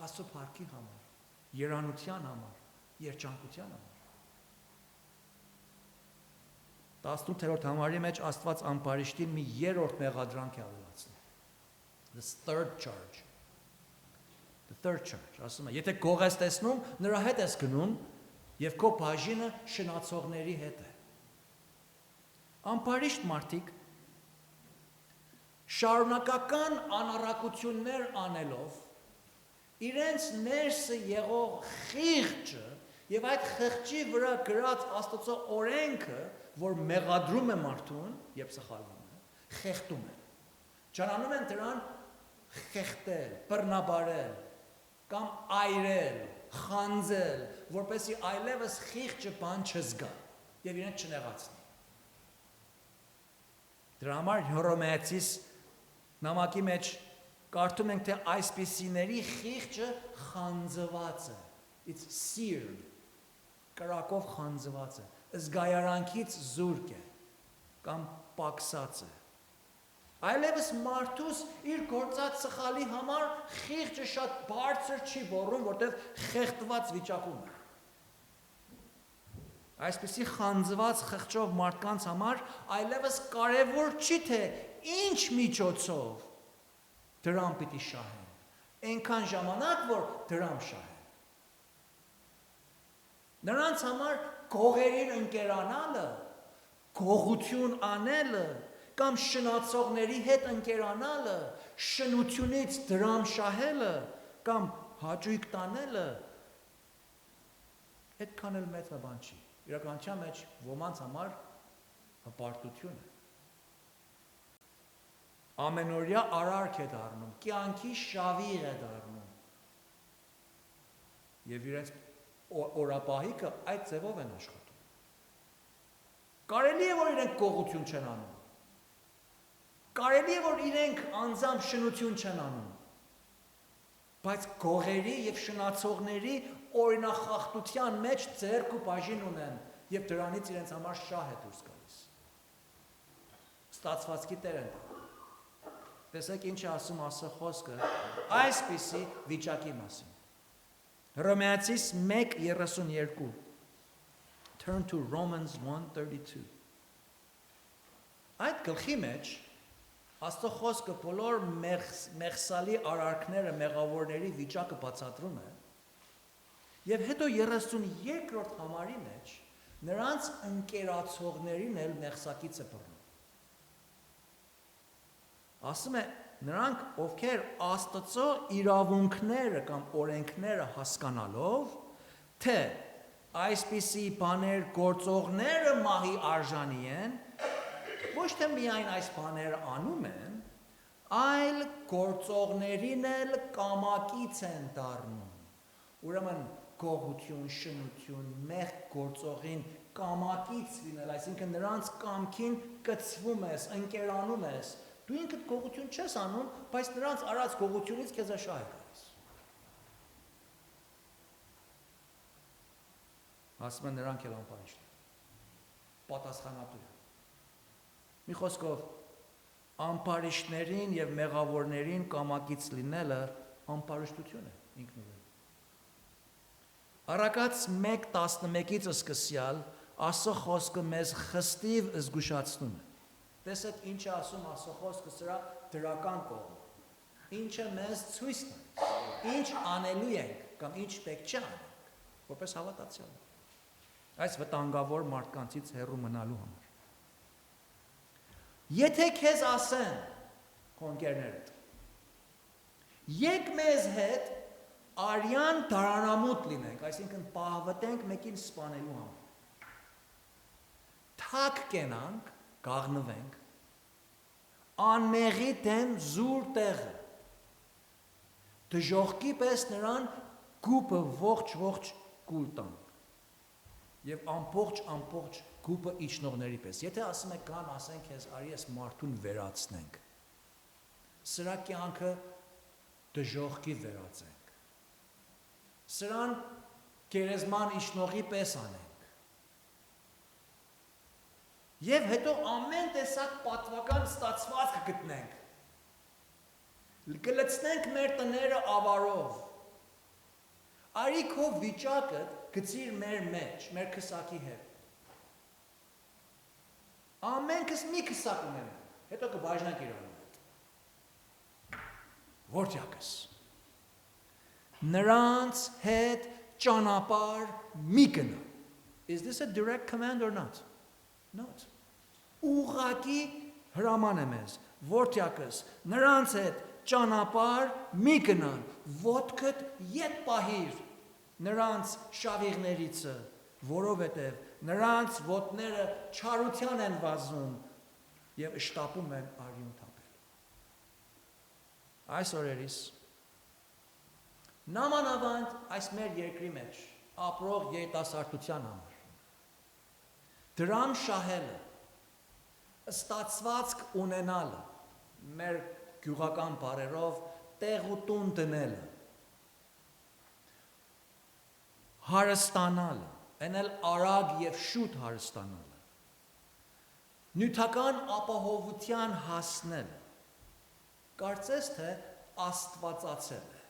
Աստծո փառքի համար, երանության համար, երջանկության համար։ 18-րդ համարի մեջ Աստված ամպարիշտին մի երրորդ մեղադրանք է ավելացնում։ The third charge. The third charge. Ասում է, եթե գող ես տեսնում, նրա հետ ես գնում եւ քո բաժինը շնացողների հետ է։ Ամպարիշտ մարդիկ շարունակական անառակություններ անելով իրենց ներսը եղող խիղճը եւ այդ խղճի վրա գրած Աստծո օրենքը, որ մեղադրում է մարդուն, երբ սխալվում է, խեղդում է։ Ճանանում են դրան խեղդել, բռնաբարել կամ այրել, խանձել, որպեսզի այլևս խիղճը բան չզգա եւ իրեն չնեղացնի։ Դրա համար Հռոմեացիս նամակի մեջ կարդում ենք, թե այսպիսիների խիղճը խանձված է։ It's seared. Կրակով խանձված է, զգայարանքից զուրկ է կամ պակսած է։ Այլևս մարդուս իր գործած սխալի համար խիղճը շատ բարձր չի բորում, որտեղ խեղդված վիճակում է։ Այսպիսի խանձված խղճով մարդկանց համար այլևս կարևոր չի, թե ինչ միջոցով դրամ պիտի շահեն, այնքան ժամանակ, որ դրամ շահեն։ Նրանց համար գողերին ընկերանալը, գողություն անելը կամ շնացողների հետ ընկերանալը, շնությունից դրամ շահելը կամ հաճույք տանելը այդքան էլ մեծ բան չի։ Իրականության մեջ ոմանց համար հպարտություն է։ Ամենօրյա արարք է դառնում, կյանքի շավիղ է դառնում։ Եվ իրենց օրապահիկը այդ ձևով են աշխատում։ Կարելի է, որ իրենք գողություն չեն անում։ Կարելի է, որ իրենք անձամբ շնություն չեն անում։ Բայց գողերի եւ շնացողների օրինախախտության մեջ ձեռք ու բաժին ունեն եւ դրանից իրենց համար շահ է դուրս գալիս։ Ստացվածքի տեր են։ Տեսեք ինչ է ասում Աստծո խոսքը այսպիսի վիճակի մասին։ Հռոմեացիս 1:32. Turn to Romans 1:32. Այդ գլխի մեջ Աստծո խոսքը բոլոր մեղսալի արարքները, մեղավորների վիճակը բացատրում է։ Եվ հետո 32-րդ համարի մեջ նրանց ընկերացողներին էլ մեղսակից է բռնում։ Ասում է, նրանք, ովքեր Աստծո իրավունքները կամ օրենքները հասկանալով, թե այսպիսի բաներ գործողները մահի արժանի են, ոչ թե միայն այս բաները անում են, այլ գործողներին էլ կամակից են դառնում, Ուրեմն գողություն, շնություն, մեղք գործողին կամակից լինել, այսինքն նրանց կամքին կծվում ես, ընկերանում ես, դու ինքդ գողություն չես անում, բայց նրանց արած գողությունից քեզ է շահ գալիս։ Ասում են նրանք էլ ամպարիչներ, պատասխանատու են։ Մի խոսքով, ամպարիչներին և մեղավորներին կամակից լինելը ամպարիչություն է ինքնուրույն։ Առակաց 1:11-ից սկսյալ Աստծո խոսքը մեզ խստիվ զգուշացնում է։ Տեսեք ինչ է ասում Աստծո խոսքը սրա դրական կողմը։ Ինչը մեզ ցույց տալիս, ինչ անելու ենք կամ ինչ պետք չէ անենք, որպես հավատացյալ։ Այս վտանգավոր մարդկանցից հեռու մնալու համար։ Եթե քեզ ասեն քո ընկերներդ, եկ մեզ հետ արյան դարանամուտ լինենք, այսինքն պահվտենք մեկին սպանելու համար։ Թակ կենանք, գաղնվենք, անմեղի դեմ զուր տեղը, դժողքի պես նրան գուպը ողջ կուլ տանք, և ամբողջ գուպը իջնողների պես։ Եթե ասում եք կան, ասենք ես, արի ես մարդուն վերացնենք, սրա կյանքը դժողքի վերածենք, սրան գերեզման իջնողի պես անենք, և հետո ամեն տեսակ պատվական ստացվածք գտնենք, կլցնենք մեր տները ավարով, արի քո վիճակը գցիր մեր մեջ, մեր քսակի հետ, ամենքս մի քսակ ունենք, հետո կբաժնենք իրարու հետ, որտյակս, նրանց հետ ճանապար մի գնա. Is this a direct command or not? Not. Ուղղակի հրաման է մեզ, որտյակս նրանց հետ ճանապար մի գնան, ոտքդ ետ պահիր նրանց շավիղներիցը, որովհետև նրանց ոտները չարության են վազում և շտապում են արյուն թափել։ Այս օրերիս նամանավանդ այս մեր երկրի մեջ ապրող երիտասարդության համար դրամ շահելը, ստացվածք ունենալը, մեր գյուղական բառերով տեղ ու տուն դնելը, հարստանալը, էնել արագ և շուտ հարստանալը, նյութական ապահովության հասնելը, կարծես թե աստվածացել է։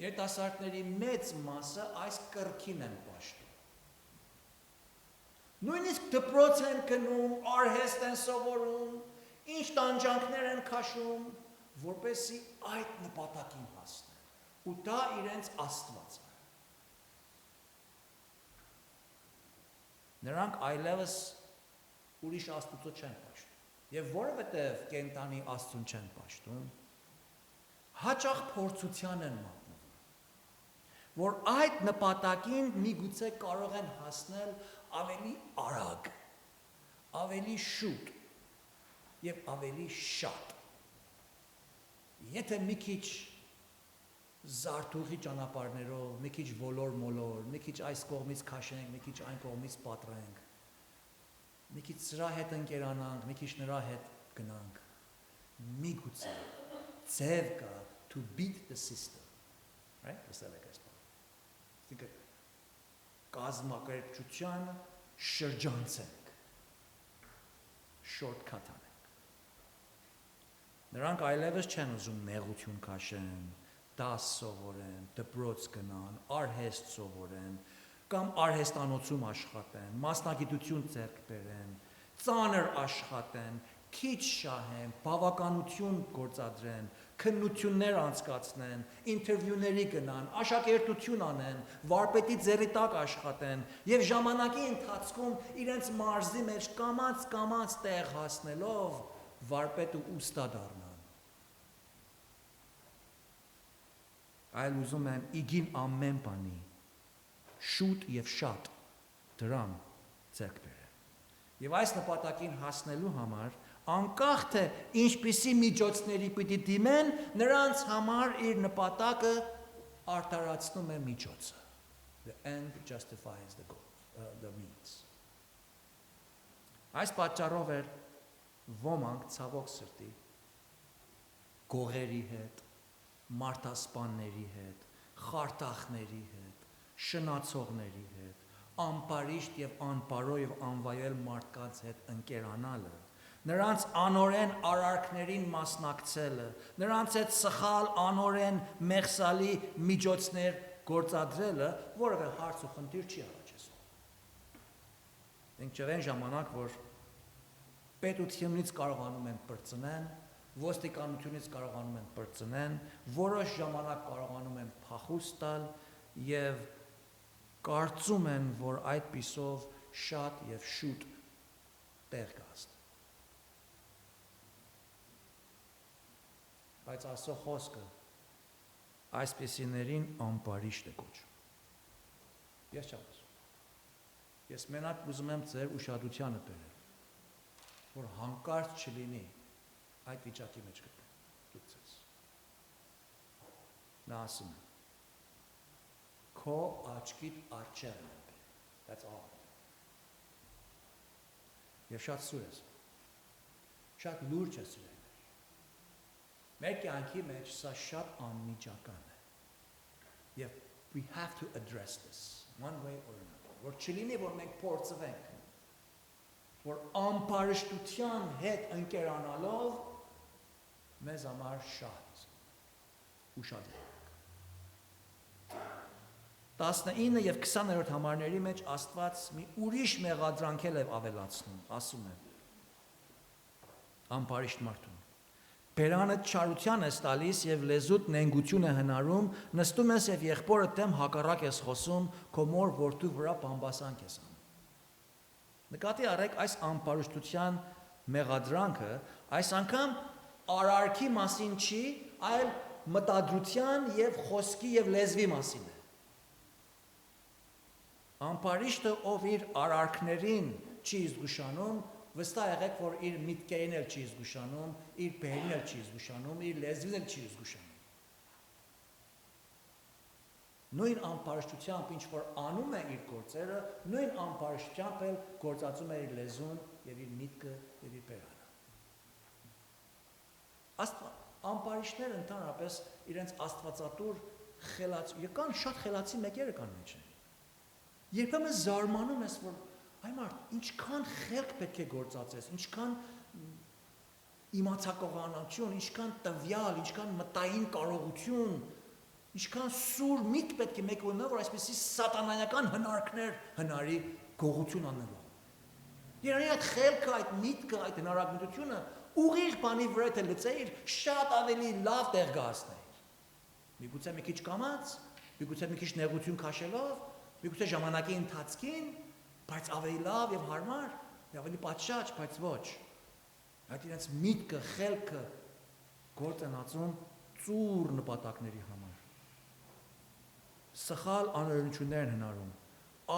Երիտասարդների մեծ մասը այս կրքին են պաշտում։ Նույնիսկ դպրոց են գնում, արհեստ են սովորում, ինչ տանջանքներ են քաշում, որպեսզի այդ նպատակին հասնեն։ Ու դա իրենց Աստված է։ Նրանք այլևս ուրիշ Աստծո չեն պաշտում։ Եվ որովհետև կենդանի Աստծուն չեն պաշտում, հաճախ փորձության են մատնվում, որ այդ նպատակին միգուցե կարող են հասնել ավելի արագ, ավելի շուտ և ավելի շատ։ Եթե մի քիչ զարթուղի ճանապարհներով, մի քիչ ոլոր-մոլոր, մի քիչ այս կողմից քաշենք, մի քիչ այն կողմից պատռենք, մի քիչ սրա հետ ընկերանանք, մի քիչ նրա հետ գնանք, միգուցե ձև կա to beat the system, right? Լսել եք այս բանը։ Կազմակերպչությանը շրջանցենք, shortcut անենք։ Նրանք այլևս չեն ուզում մեղություն քաշեն, դաս սովորեն, դպրոց գնան, արհեստ սովորեն, կամ արհեստանոցում աշխատեն, մասնագիտություն ձեռք բերեն, ծանր աշխատեն, քիչ շահեն, բավականություն գործադրեն, քննություններ անցկացնեն, ինտերվյուների գնան, աշակերտություն անեն, վարպետի ձեռի տակ աշխատեն և ժամանակի ընթացքում իրենց մարզի մեջ կամաց տեղ հասնելով վարպետ ու ուստա դառնան։ Այլ ուզում եմ իգին ամեն բանի, շուտ և շատ դրամ ձեռք բերել։ Եվ այս նպատակին հասնելու համար անկախ թե ինչպիսի միջոցների պիտի դիմեն, նրանց համար իր նպատակը արդարացնում է միջոցը։ The end justifies the means. Այս պատճառով էր ոմանք ցավոք սրտի գողերի հետ, մարդասպանների հետ, խարտախների հետ, շնացողների հետ, ամպարիշտ եւ անպարո եւ անվայել մարդկանց հետ ընկերանալը, նրանց անօրեն արարքներին մասնակցելը, նրանց հետ սխալ անօրեն մեղսալի միջոցներ գործադրելը, որևէ հարց ու խնդիր չի առաջացնում։ Մենք չվեն ժամանակ, որ պետությունից կարողանում են բրծնեն, ոստիկանությունից կարողանում են բրծնեն, որոշ ժամանակ կարողանում են փախուստ տալ եւ կարծում են, որ այդ պիսով շատ եւ շուտ տեղ կհասնի։ Բայց Աստծո խոսքը այսպիսիներին ամպարիշտ է կոչում։ Ես չեմ ասում։ Ես մենակ ուզում եմ ձեր ուշադրությանը բերել, որ հանկարծ չլինի այդ վիճակի մեջ գտնվեք։ Նա ասում է. քո աչքիդ առջևն է։ That's all. Եվ շատ սուր ես։ Շատ լուրջ ես սուրել։ Մեր կյանքի մեջ սա շատ անմիջական է։ Եվ we have to address this one way or another. Որ չլինի, որ մենք փորձվենք, որ ամպարշտության հետ ընկերանալով մեզ համար շատ ուշադրենք։ 19 եւ 20-րդ համարների մեջ Աստված մի ուրիշ մեղադրանք է ավելացնում, ասում է. ամպարիշտ մարդուն, բերանը չարության ես տալիս եւ լեզուտ նենգություն է հնարում, նստում ես եւ եղբորդ դեմ հակառակ ես խոսում, քո մոր որդու վրա բամբասանք ես անում։ Նկատի առեք այս ամպարշտության մեղադրանքը, այս անգամ արարքի մասին չի, այլ մտադրության եւ խոսքի եւ լեզվի մասին է։ Ամպարիշտը, ով իր արարքներին չի զգուշանում, վստահ եղեք, որ իր միտքերին էլ չի զգուշանում, իր բերին էլ չի զգուշանում, իր լեզվին էլ չի զգուշանում։ Նույն ամպարշտությամբ, ինչ որ անում է իր գործերը, նույն ամպարշտությամբ էլ գործածում է իր լեզուն եւ իր միտքը եւ իր բերանը։ Ամպարիշտները ընդհանրապես իրենց աստվածատուր կան շատ խելացի մեկերը կան մեջ։ Երբեմն զարմանում ես, որ այ մարդ, ինչքան խելք պետք է գործածես, ինչքան իմացակողանություն, ինչքան տվյալ, ինչքան մտային կարողություն, ինչքան սուր միտք պետք է մեկ ունենա, որ այսպեսի սատանայական հնարքներ հնարի գողություն անելու։ Երանի այդ խելքը, այդ միտքը, այդ հնարագիտությունը ուղիղ բանի վրա թե լծեիր, շատ ավելի լավ տեղ կհասնեիր։ Միգուցե մի քիչ կամած, միգուցե մի քիչ նեղություն քաշելով, միգուցե ժամանակի ընթացքին, բայց ավելի լավ եւ հարմար, ավելի պատշաճ, բայց ոչ։ Այդ իրենց միտքը, խելքը գործ են ածում ծուր նպատակների համար։ Սխալ անօրենություններ են հնարում,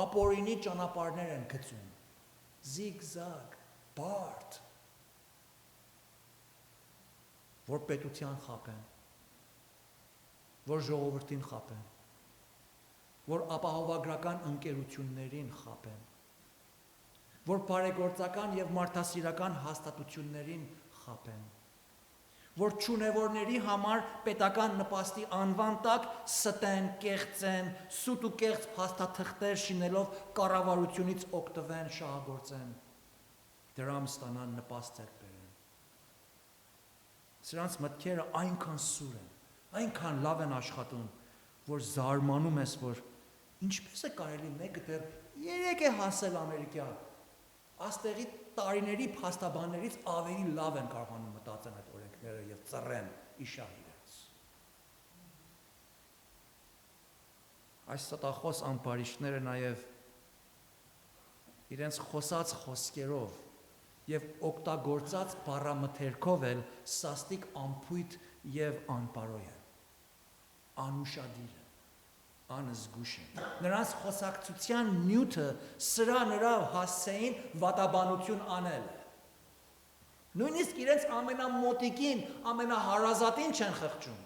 ապօրինի ճանապարհներ են գծում, զիգզագ, բարդ, որ պետության խապեն, որ ժողովրդին խապեն, որ ապահովագրական ընկերություններին խապեն, որ բարեգործական եւ մարդասիրական հաստատություններին խապեն, որ չունևորների համար պետական նպաստի անվան տակ ստեն, կեղծեն, սուտ ու կեղծ փաստաթղթեր շինելով կառավարությունից օգտվեն, շահագործեն, դրամ ստանան նպաստ ձեռք բերեն։ Սրանց մտքերը այնքան սուր են, այնքան լավ են աշխատում, որ զարմանում ես, որ ինչպես է կարելի մեկը դեռ 3 է հասել Ամերիկա, աստեղի տարիների փաստաբաններից ավելի լավ են կարողանում մտածեն այդ օրենքները եւ ծռեն իշահ իրենց։ Այս ստախոս ամպարիշտները նաեւ իրենց խոսած խոսքերով եւ օգտագործած բառամթերքով էլ սաստիկ անփույթ եւ անպարոյ են, անուշադիր են, անզգուշ են։ Նրանց խոսակցության նյութը սրա նրա հասցեին վատաբանություն անել է։ Նույնիսկ իրենց ամենամոտիկին, ամենահարազատին չեն խղճում։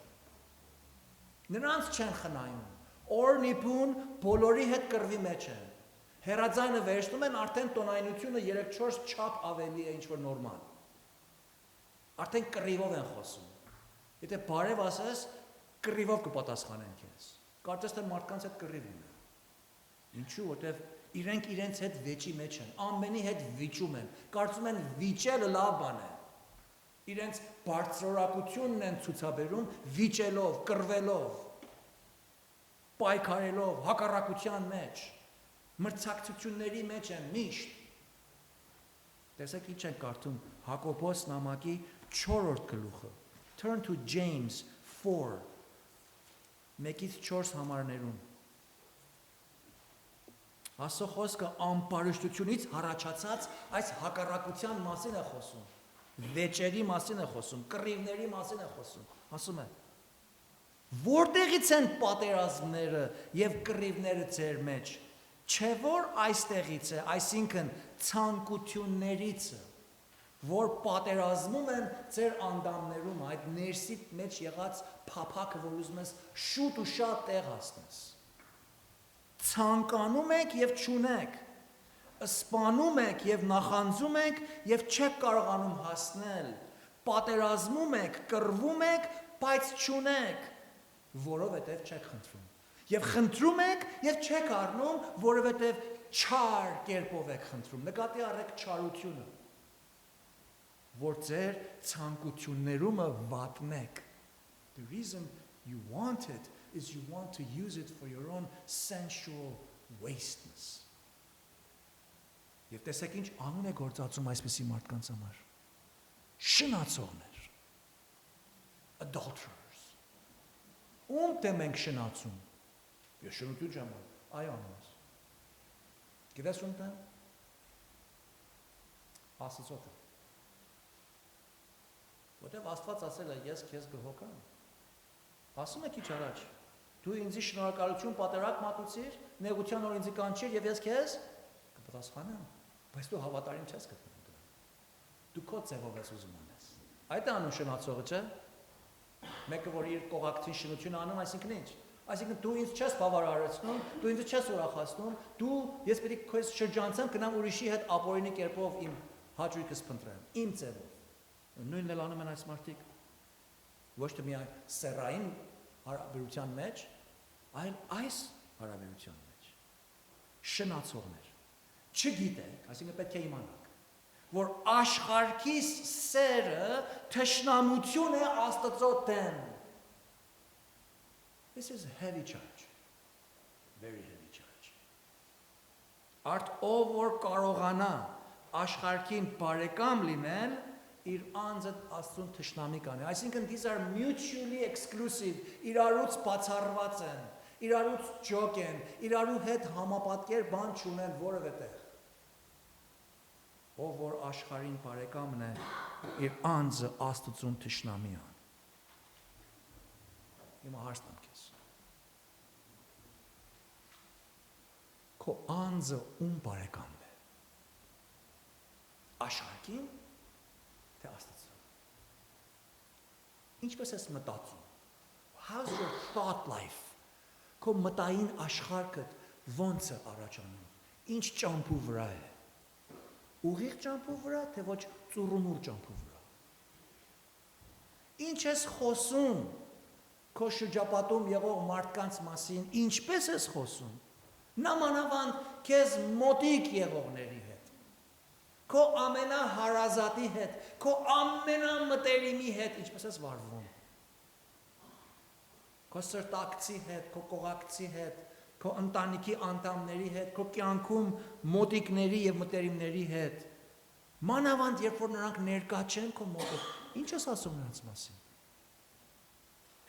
Նրանց չեն խնայում։ Օրն իբուն բոլորի հետ կռվի մեջ են։ Հեռաձայնը վերցնում են, արդեն տոնայնությունը 3-4 չափ ավելի է ինչ-որ նորմալ։ Արդեն կռիվով են խոսում։ Եթե բարև ասես, կռիվով կպատասխանեն քեզ։ Կարծես թե մարդկանց հետ կռիվ ունեն։ Ինչու՞, որտեվ իրենք իրենց հետ վեճի մեջ են, ամենի հետ վիճում են, կարծում են վիճելը լավ բան է։ Իրենց բարձրորակությունն են ցուցաբերում վիճելով, կռվելով, պայքարելով, հակառակության մեջ, մրցակցությունների մեջ են միշտ։ Տեսեք ինչ են կարդում Հակոբոս նամակի 4-րդ գլուխը։ Turn to James 4, 1-4 համարներում։ Աստծո խոսքը ամբարշտությունից հառաջացած այս հակառակության մասին է խոսում, վեճերի մասին է խոսում, կռիվների մասին է խոսում, ասում է. Որտեղից են պատերազմները եւ կռիվները ձեր մեջ, չէ որ այստեղից է, այսինքն ցանկություններից է, որ պատերազմում են ձեր անդամներում, այդ ներսի մեջ եղած փափակը, որ ուզում ես շուտ ու շատ տեղ հասնես։ Ցանկանում եք եւ չունեք, սպանում եք եւ նախանձում եք եւ չեք կարողանում հասնել, պատերազմում եք, կռվում եք, բայց չունեք, որովհետեւ չեք խնդրում։ Եվ խնդրում եք եւ չեք առնում, որովհետեւ չար կերպով եք խնդրում։ Նկատի առեք չարությունը, որ ձեր ցանկություններումը վատնեք։ The reason you want it is you want to use it for your own sensual wasteness. Եվ տեսեք ինչ անուն է գործածում այսպիսի մարդկանց համար։ Շնացողներ, adulterers։ Ում դեմ ենք շնացում։ Ես շնություն չեմ անում, այո անունս։ Գիտես ում դեմ։ Աստծո դեմ։ Որտեվ Աստված ասել է ես քեզ կհոգամ։ Ասում է քիչ առաջ։ Դու ինձի շնորհակալություն պատերակ մատուցիր, նեղության օր ինձի կանչիր եւ ես քեզ կպատասխանեմ, բայց դու հավատարիմ չես գտնում դրան։ Դու քո ձևով ես ուզում անես։ Այդ է անում շնացողը, չէ՞։ Մեկը որ իր կողակցին շնություն անում, այսինքն ինչ։ Այսինքն դու ինձ չես բավարարեցնում, դու ինձ չես ուրախացնում, դու ես պետք է քեզ շրջանցեմ, գնամ ուրիշի հետ ապօրինի կերպով իմ հաճույքս փնտրեմ, իմ ձևով։ Նույնն էլ անում են այս մարդիկ։ Ոչ թե միայն սեռային հարաբերության մեջ, այլ այս հարաբերության մեջ։ Շնացողներ։ Չգիտեք, այսինքն պետք է իմանաք, որ աշխարհի սերը թշնամություն է Աստծո դեմ։ This is a heavy charge. Very heavy charge. Արդ ով որ կարողանա աշխարհին բարեկամ լինել, իր անձը Աստծուն թշնամի կանի։ Այսինքն these are mutually exclusive, իրարուց բացառված են, իրարուց ջոկ են, իրարու հետ համապատկեր բան չունեն որևէ տեղ։ Ով որ աշխարհին բարեկամն է, իր անձը Աստծուն թշնամի ան։ Հիմա հարցնեմ քեզ։ Քո անձը ում բարեկամն է։ Աշխարհին թե Աստծո։ Ինչպես ես մտածում։ How's your thought life? Քո մտային աշխարհդ ո՞նց է առաջանում։ Ինչ ճամփու վրա է։ Ուղիղ ճամփու վրա, թե ոչ ծուռումուռ ճամփու վրա։ Ինչ ես խոսում քո շրջապատում եղող մարդկանց մասին, ինչպես ես խոսում։ Նամանավանդ քեզ մոտիկ եղողների հետ։ Քո ամենահարազատի հետ, քո ամենամտերիմի հետ, ինչպես ես վարվում։ Քո սրտակցի հետ, քո կողակցի հետ, քո ընտանիքի անդամների հետ, քո կյանքում մոտիկների եւ մտերիմների հետ։ Մանավանդ երբ որ նրանք ներկա չեն քո մոտը, ինչ ես ասում նրանց մասին։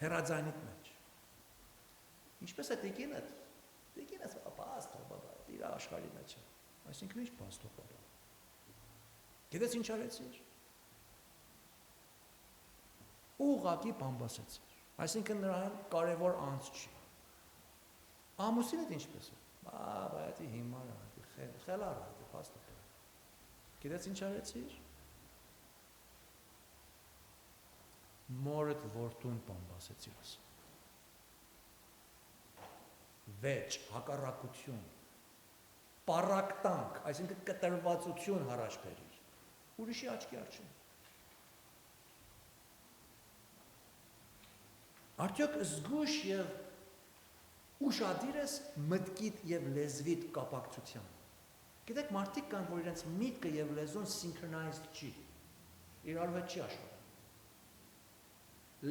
Հեռաձայնիդ մեջ։ Ինչպես է տիկինը։ Տիկինը պաստոր բաբա, իր աշխարհի մեջ է։ Այսինքն ինչ պաստոր բաբա։ Գիտես ինչ արեցիր։ Ուղղակի բամբասեցիր։ Այսինքն նրան կարևոր անց չի։ Ամուսինդ ինչպես է։ Բայց հիմար է, խելար է, փաստորը։ Գիտես ինչ արեցիր։ Մորդ որդուն բամբասեցիր ասում։ վեճ, հակառակություն, պարակտանք, այսինքն կտրվածություն հարաճ բերիր, ուրիշի աչքի առջև։ Արդյոք զգուշ եւ ուշադիր ես մտքիդ եւ լեզվիդ կապակցության։ Գիտեք, մարդիկ կան, որ իրենց միտքը եւ լեզուն synchronized չի, իրար հետ չի աշխատում։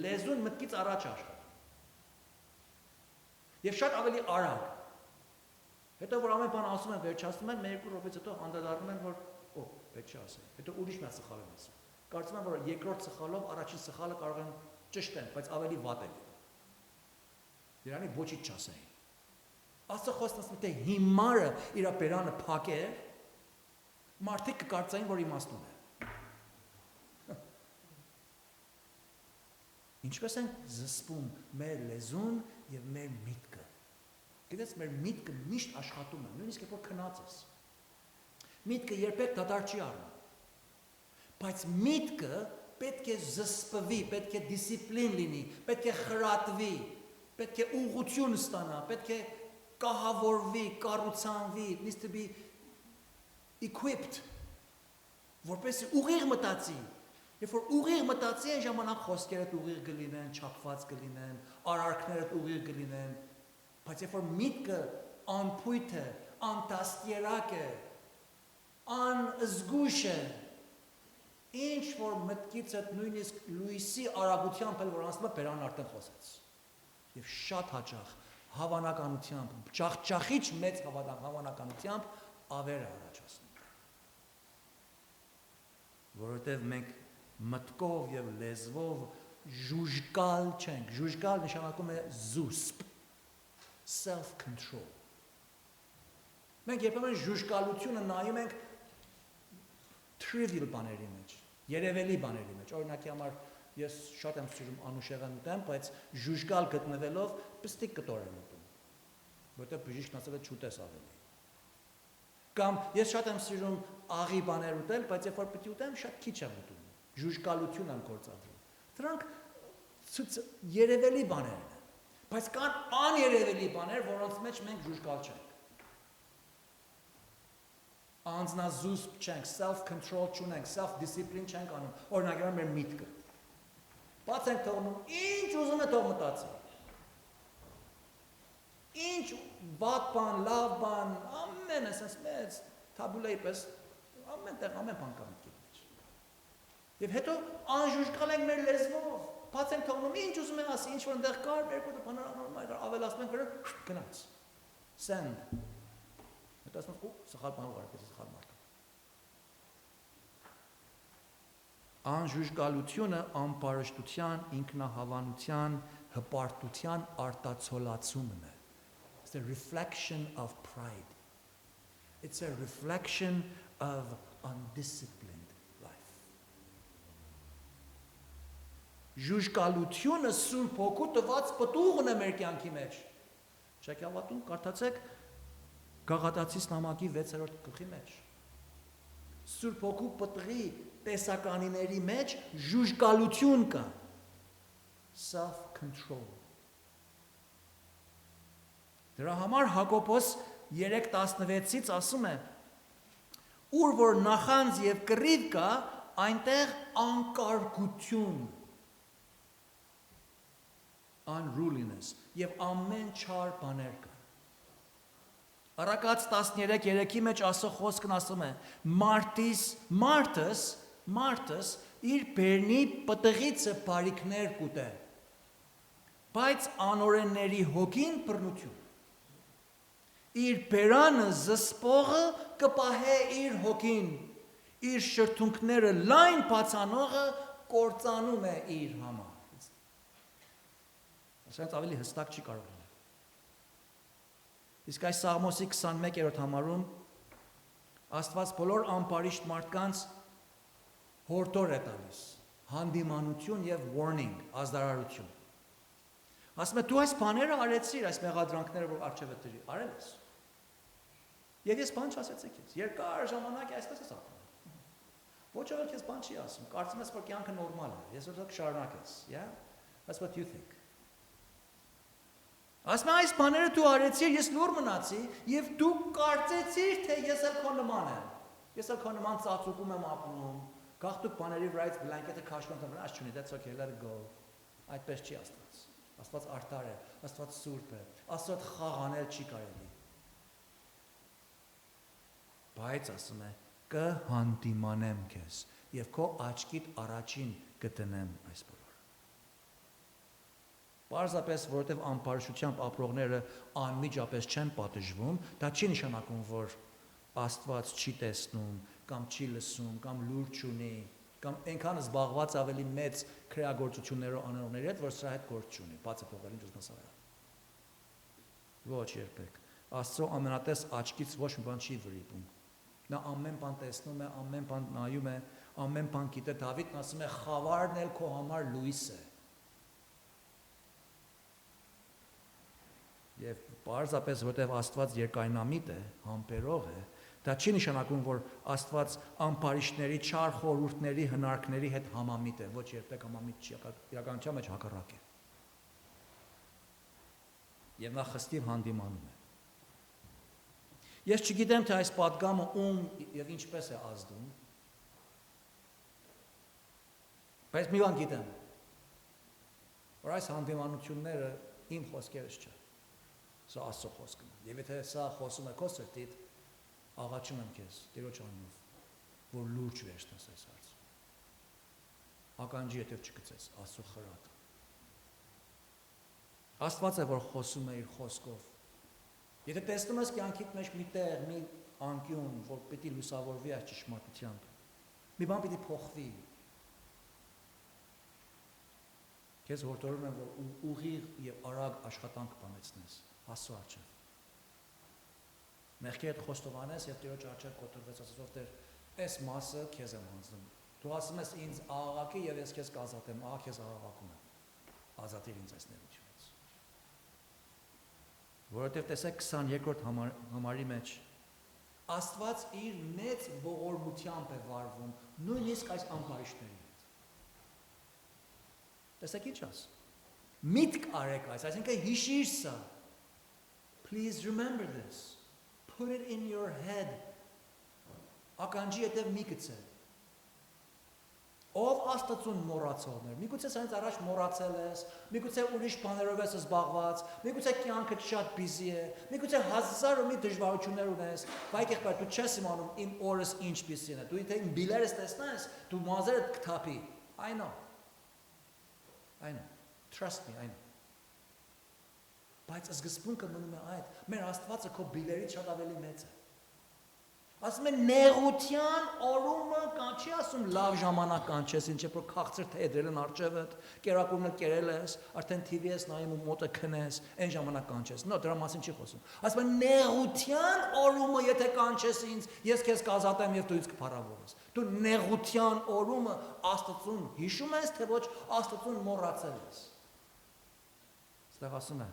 Լեզուն մտքից առաջ աշխատում։ Եվ շատ ավելի արագ։ Հետո որ ամեն բան ասում են, վերջացնում են, 1-2 րոպեից հետո անդրադառնում են, որ պետք չի ասել։ Հետո ուրիշ մի սխալ են ասում։ Կարծում եմ, որ երկրորդ սխալով առաջին սխալը կարող են ճշտեն, բայց ավելի վատ է լինում։ Իրանի ոչինչ չասեին։ Աստծո խոսքն ասում է, թե հիմարը իր բերանը փակեր, մարդիկ կկարծային, որ իմաստուն է։ Ինչպես են զսպում մեր լեզուն եւ մեր միտքը։ Գիտես, մեր միտքը միշտ աշխատում է, նույնիսկ երբ որ քնած ես։ Միտքը երբեք դադար չի առնում։ Բայց միտքը պետք է զսպվի, պետք է դիսցիպլին լինի, պետք է խրատվի, պետք է ուղղություն ստանա, պետք է կահավորվի, կառուցանվի, needs to be equipped, որպեսզի ուղիղ մտածի։ Երբ որ ուղիղ մտածի, այն ժամանակ խոսքերդ ուղիղ կլինեն, չափված կլինեն, արարքներդ ուղիղ կլինեն, բայց երբ որ միտքը անփույթ է, անտաստիերակ է, անզգուշ է, ինչ որ մտքից այդ նույնիսկ լույսի արագությամբ էլ որ անցնում է, բերան արդեն խոսեց։ Եվ շատ հաճախ հավանականությամբ, ճախճախիչ մեծ հավանականությամբ ավեր է առաջացնում։ Որովհետև մենք մտքով եւ լեզվով ժուժկալ չենք։ Ժուժկալ նշանակում է զուսպ, self-control։ Մենք երբեմն ժուժկալությունը նայում ենք trivial բաների մեջ, երևելի բաների մեջ։ Օրինակի համար ես շատ եմ սիրում անուշեղան ուտեմ, բայց ժուժկալ գտնվելով պստիկ կտոր եմ ուտում, որտեղ բժիշկն ասել է չուտես ավելի։ Կամ ես շատ եմ սիրում աղի բաներ ուտել, բայց երբ որ պետք է ուտեմ, շատ քիչ եմ ուտում։ Ժուժկալություն եմ գործադրում։ Դրանք երևելի բաներ են, բայց կան աներևելի բաներ, որոնց մեջ մենք ժուժկալ չենք։ Անձնազուսպ չենք, self-control չունենք, self-discipline չենք անում, օրինակ մեր միտքը։ Բաց ենք թողնում, ինչ ուզում է թող մտածի։ Ինչ վատ բան, լավ բան, ամեն այսպես մեծ թաբուլեի պես ամենտեղ ամեն բան կա մտքի մեջ։ Եվ հետո անժուժկալ ենք մեր լեզվով, բաց ենք թողնում, ինչ ուզում են ասի, ինչ որ այնտեղ կար, երկու բան ավելացնում ենք, գնաց։ Send։ Հետո ասում ենք, սխալ բան ուղարկեց, սխալ մարդ։ Անժուժկալությունը անպարշտության, ինքնահավանության, հպարտության արտացոլացումն է։ It's a reflection of pride. It's a reflection of undisciplined life. Ժուժկալությունը Սուրբ Հոգու տված պտուղն է մեր կյանքի մեջ։ Չեք հավատում, կարդացեք Գաղատացիս նամակի 6-րդ գլխի մեջ։ Սուրբ Հոգու պտղի տեսականիների մեջ ժուժկալություն կա, self-control։ Դրա համար Հակոբոս 3:16-ից ասում է. ուր որ նախանձ եւ կռիվ կա, այնտեղ անկարգություն, unruliness եւ ամեն չար բաներ կա։ Առակաց 13:3-ի մեջ ասող խոսքն ասում է. Մարդս իր բերնի պտղիցը բարիքներ կուտե, բայց անօրենների հոգին բռնություն։ Իր բերանը զսպողը կպահե իր հոգին, իր շրթունքները լայն բացանողը կործանում է իր համար։ Ասենց ավելի հստակ չի կարող լինել։ Իսկ այս Սաղմոսի 21-րդ համարում Աստված բոլոր անպարիշտ մարդկանց հորդոր է տալիս, հանդիմանություն եւ warning, ազդարարություն։ Ասում է դու այս բաները արեցիր, այս մեղադրանքները, որ արջևը դրի, արել ես։ Եվ ես բան չասեցի քեզ։ Երկար ժամանակ այսպես ես ապրում։ Ոչ ոք քեզ բան չի ասում։ Կարծում ես որ կյանքը նորմալ է։ Ես ուզում եմ շարունակես, yeah? That's what you think. Ասում այս բաները դու արեցիր, ես լուր մնացի եւ դու կարծեցիր, թե ես էլ քո նման եմ։ Ես էլ քո նման ծածուկում եմ ապրում։ Գաղտուկ բաների վրայից բլանկետը քաշում եմ, այս չունի, that's okay, let it go։ Այդպես չի Աստված։ Աստված արդար է, Աստված սուրբ է, Աստված խաղանել չի կարելի։ Բայց ասում է, կհանդիմանեմ քեզ եւ քո աչքիդ առաջին կտնեմ այս բոլորը։ Պարզապես, որովհետև անպարշությամբ ապրողները անմիջապես չեն պատժվում, դա չի նշանակում, որ Աստված չի տեսնում, կամ չի լսում, կամ լուր չունի, կամ այնքան զբաղված ավելի մեծ քրեագործություններով անողների հետ, որ սրա հետ գործ չունի, բացը թողել ինչ ուզում ասել։ Ոչ երբեք։ Աստծո ամենատես աչքից ոչ մի բան չի վրիպում։ Նա ամեն բան տեսնում է, ամեն բան նայում է, ամեն բան գիտե։ Դավիթն ասում է, խավարն էլ քո համար լույս է։ Եվ պարզապես, որտեղ Աստված երկայնամիտ է, համբերող է, դա չի նշանակում, որ Աստված ամբարիշտների, չար խորհուրդների, հնարքների հետ համամիտ է, ոչ երբեք համամիտ չի, իրականության մեջ հակառակ է։ Եվ նա խստիվ հանդիմանում է։ Ես չգիտեմ, թե այս պատգամը ում եւ ինչպես է ազդում, բայց մի բան գիտեմ, որ այս հանդիմանությունները իմ խոսքերս չէ, սա Աստծո խոսքն է։ Եվ եթե սա խոսում է քո սրտիդ, աղաչում եմ քեզ, Տիրոջ անունով, որ լուրջ վերցնես այս հարցը։ Ականջի հետև չգցես Աստծո խրատը։ Աստված է, որ խոսում է իր խոսքով։ Եթե տեսնում ես կյանքիդ մեջ մի տեղ, մի անկյուն, որ պիտի լուսավորվի այս ճշմարտությամբ, մի բան պիտի փոխվի, քեզ հորդորում եմ, որ ուղիղ եւ արագ աշխատանք բանեցնես Աստծո առջև։ Մեղքի հետ խոստովանես եւ Տիրոջ առջև կոտրվես, ասես որ Տեր, այս մասը քեզ եմ հանձնում։ Դու ասում ես ինձ աղաղակի եւ ես քեզ կազատեմ, ահա քեզ աղաղակում եմ։ Ազատիր ինձ այս ներությունից։ Որովհետեւ տեսեք 22-րդ համարի մեջ Աստված իր մեծ ողորմությամբ է վարվում, նույնիսկ այս ամբարիշտների հետ։ Տեսեք ինչ ասում։ Միտք արեք այս, այսինքն հիշիր սա։ Please remember this. Put it in your head. Ականջի հետև մի գցե։ Ով Աստծուն մոռացողներ։ Միգուցե սրանից առաջ մոռացել ես, միգուցե ուրիշ բաներով ես զբաղված, միգուցե կյանքդ շատ բիզի է, միգուցե հազար ու մի դժվարություններ ունես, բայց եղբայր դու չես իմանում իմ օրս ինչպիսին է։ Դու եթե իմ բիլերս տեսնես, դու մազերդ կթափի։ I know. Trust me, I know. Բայց սկզբունքը մնում է այդ, մեր Աստվածը քո բիլերից շատ ավելի մեծ է։ Ասում է նեղության օրումը չի ասում լավ ժամանակ կանչես, ինչ որ քաղցր թեդրել են արջևդ, կերակուրն կերել ես, արդեն TV ես նայում ու մոտը քնես, այն ժամանակ կանչես։ Նո, դրա մասին չի խոսում։ Ասում է նեղության օրումը եթե կանչես ինձ, ես քեզ կազատեմ եւ դու ինձ կփառավորես։ Դու նեղության օրումը Աստծուն հիշում ես, թե ոչ Աստծուն մոռացել ես։ Ստեղ ասում է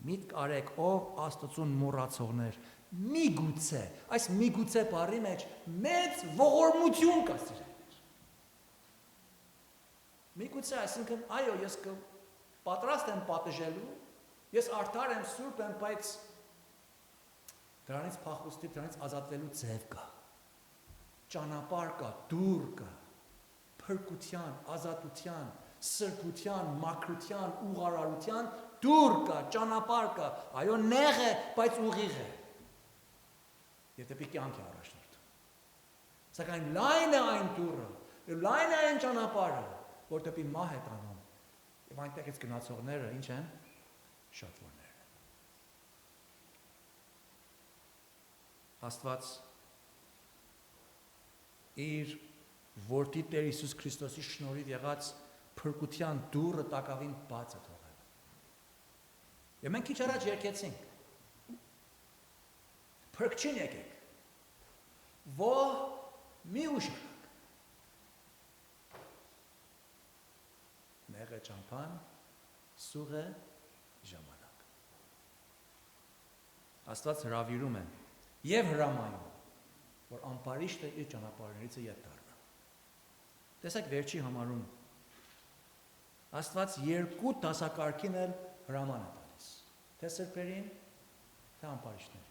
Միտք արեք, ով Աստծուն մոռացողներ, միգուցե, այս միգուցե բառի մեջ մեծ ողորմություն կա սիրելիներ։ Միգուցե, այսինքն, այո, ես պատրաստ եմ պատժելու, ես արդար եմ, սուրբ եմ, բայց դրանից փախուստի, դրանից ազատվելու ձև կա, ճանապարհ կա, դուռ կա, փրկության, ազատության, սրբության, մաքրության, ուղղարարության դուռ կա, ճանապարհ կա, այո, նեղ է, բայց ուղիղ է։ Եվ դեպի կյանք է առաջնորդում։ Սակայն լայն է այն դուռը, լայն է այն ճանապարհը, որ դեպի մահ է տանում։ Եվ այնտեղից գնացողները ինչ են? Շատվորներ են։ Աստված իր որդի Տեր Հիսուս Քրիստոսի շնորհիվ եղած փրկության դուռը տակավին բաց է թողել։ Եվ մենք քիչ առաջ երգեցինք։ Փրկչին եկեք, որ մի ուշանաք, նեղ է ճամփան, սուղ է ժամանակ։ Աստված հրավիրում է և հրամայում, որ ամբարիշտը իր ճանապարհներից ետ դառնա։ Տեսեք վերջի համարում, Աստված երկու դասակարգին էլ հրաման է տալիս։ Թե սրբերին, թե ամպարիչներին։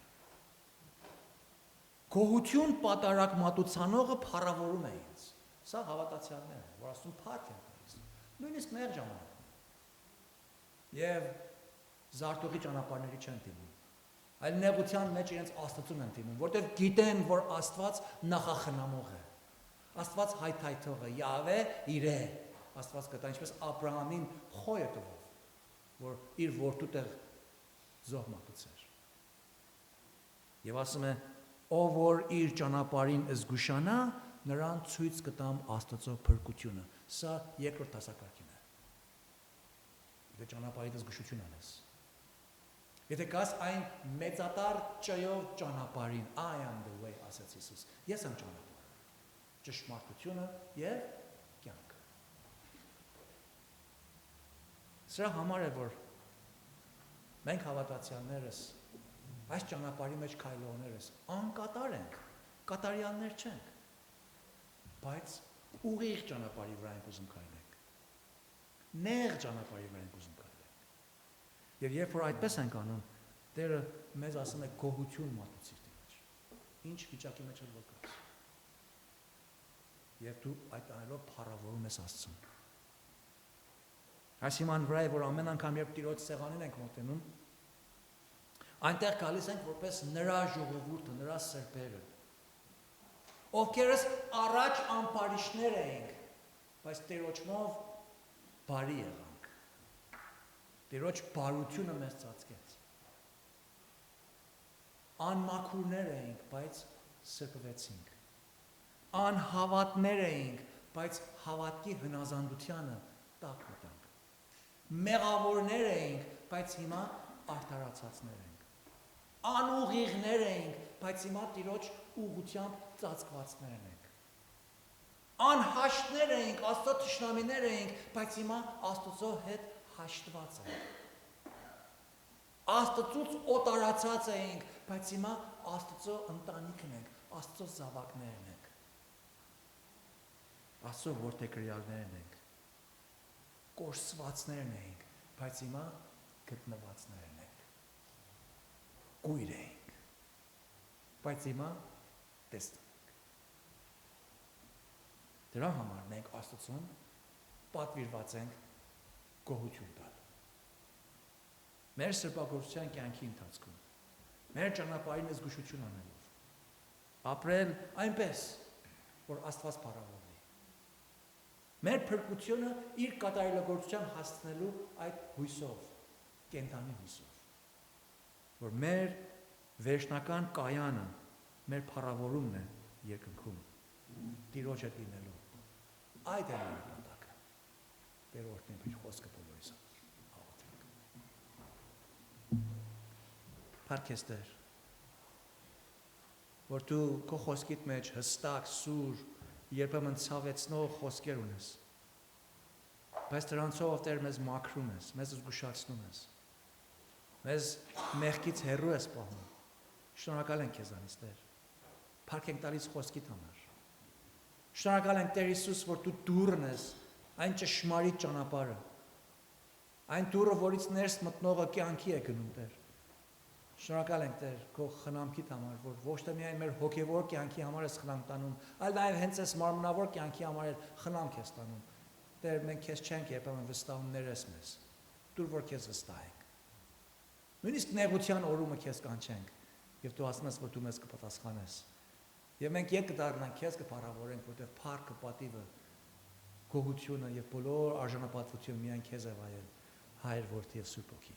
Գոհություն պատարակ մատուցանողը փառավորում է ինձ։ Սա հավատացյալներ են, որ Աստծուն փառք են տալիս։ Նույնիսկ մեր ժամանակում։ Եվ զարտուղի ճանապարհների չեն դիմում, այլ նեղության մեջ իրենց Աստծուն են դիմում, որտեղ գիտեն, որ Աստված նախախնամող է։ Աստված հայթայթող է, Յահվե իրե։ Աստված կտա ինչպես Աբրահամին խոյը տվով, որ իր որդու տեղ զոհ մատուցեր։ Եվ ասում է, ով որ իր ճանապարհին զգուշանա, նրան ցույց կտամ Աստծո փրկությունը։ Սա երկրորդ դասակարգին է։ Եթե ճանապարհիդ զգուշություն անես։ Եթե կաս այն մեծատար ճյով ճանապարհին, I am the way, ասաց Հիսուս։ Ես եմ ճանապարհը, ճշմարտությունը եւ կյանքը։ Սրա համար է, որ մենք հավատացյալներս այս ճանապարհի մեջ քայլողներս անկատար ենք, կատարյալներ չենք, բայց ուղիղ ճանապարհի վրա ենք ուզում քայլենք, նեղ ճանապարհի վրա ենք ուզում քայլենք։ Եվ երբ որ այդպես ենք անում, Տերը մեզ ասում է գոհություն մատուցիր Տիրոջ, ինչ վիճակի մեջ էլ որ կաս։ Եվ դու այդ անելով փառավորում ես Աստծուն։ Այս իման վրա է, որ ամեն անգամ երբ Տիրոջ սեղանին ենք մոտենում, այնտեղ գալիս ենք որպես նրա ժողովուրդը, նրա սրբերը, ովքերս առաջ ամպարիչներ էինք, բայց Տերոջով բարի եղանք, Տերոջ բարությունը մեզ ծածկեց, անմաքուրներ էինք, բայց սրբվեցինք, անհավատներ էինք, բայց հավատքի հնազանդությանը տակ մտանք, մեղավորներ էինք, բայց հիմա արդարացածներ ենք, անուղիղներ էինք, բայց հիմա Տիրոջ ուղղությամբ ծածկվածներ ենք, անհաշտներ էինք, Աստծո թշնամիներ էինք, բայց հիմա Աստծո հետ հաշտված ենք, Աստծուց օտարացած էինք, բայց հիմա Աստծո ընտանիքն ենք, Աստծո զավակներն ենք, Աստծո որդեգրյալներն ենք, կորսվածներն էինք, բայց հիմա գտնվածներն ենք, կույր էինք, բայց հիմա տեսնում ենք։ Դրա համար մենք Աստծուն պատվիրված ենք գոհություն տալ։ Մեր սրբագործության կյանքի ընթացքում, մեր ճանապարհին զգուշություն անելով, ապրել այնպես, որ Աստված փառավորվի։ Մեր փրկությունը իր կատարելագործության հասցնելու այդ հույսով, կենդանի հույսով, որ մեր վերջնական կայանը, մեր փառավորումն է երկնքում, Տիրոջ հետ լինելու, այդ է մեր նպատակը։ Տեր օրհնի մեր խոսքը բոլորիս աղոթենք։ Փառք ես Տեր, որ դու քո խոսքիդ մեջ հստակ, սուր, երբեմն ցավեցնող խոսքեր ունես, բայց դրանցով Տեր մեզ մաքրում ես, մեզ զգուշացնում ես, մեզ մեղքից հեռու ես պահում, շնորհակալ ենք քեզանից Տեր, փառք ենք տալիս խոսքիդ համար, շնորհակալ ենք Տեր Հիսուս, որ դու դուռն ես, այն ճշմարիտ ճանապարհը, այն դուռը, որից ներս մտնողը կյանքի է գնում Տեր, շնորհակալ ենք Տեր քո խնամքիդ համար, որ ոչ թե միայն մեր հոգևոր կյանքի համար ես խնամք տանում, այլ նաև հենց այս մարմնավոր կյանքի համար էլ խնամք ես տանում։ Տեր, մենք քեզ չենք երբեմն վստահում ներես մեզ։ Դուր որ քեզ վստահենք։ Նույնիսկ նեղության օրումը քեզ կանչենք, եւ դու ասում ես, որ դու մեզ կպատասխանես։ Եվ մենք ետ կդառնանք քեզ կփառավորենք, որտեղ փառքը, պատիվը, գոհությունը եւ բոլոր արժանապատվությունը միայն քեզ է վայել, Հայր, Որդի եւ Սուրբ Հոգի։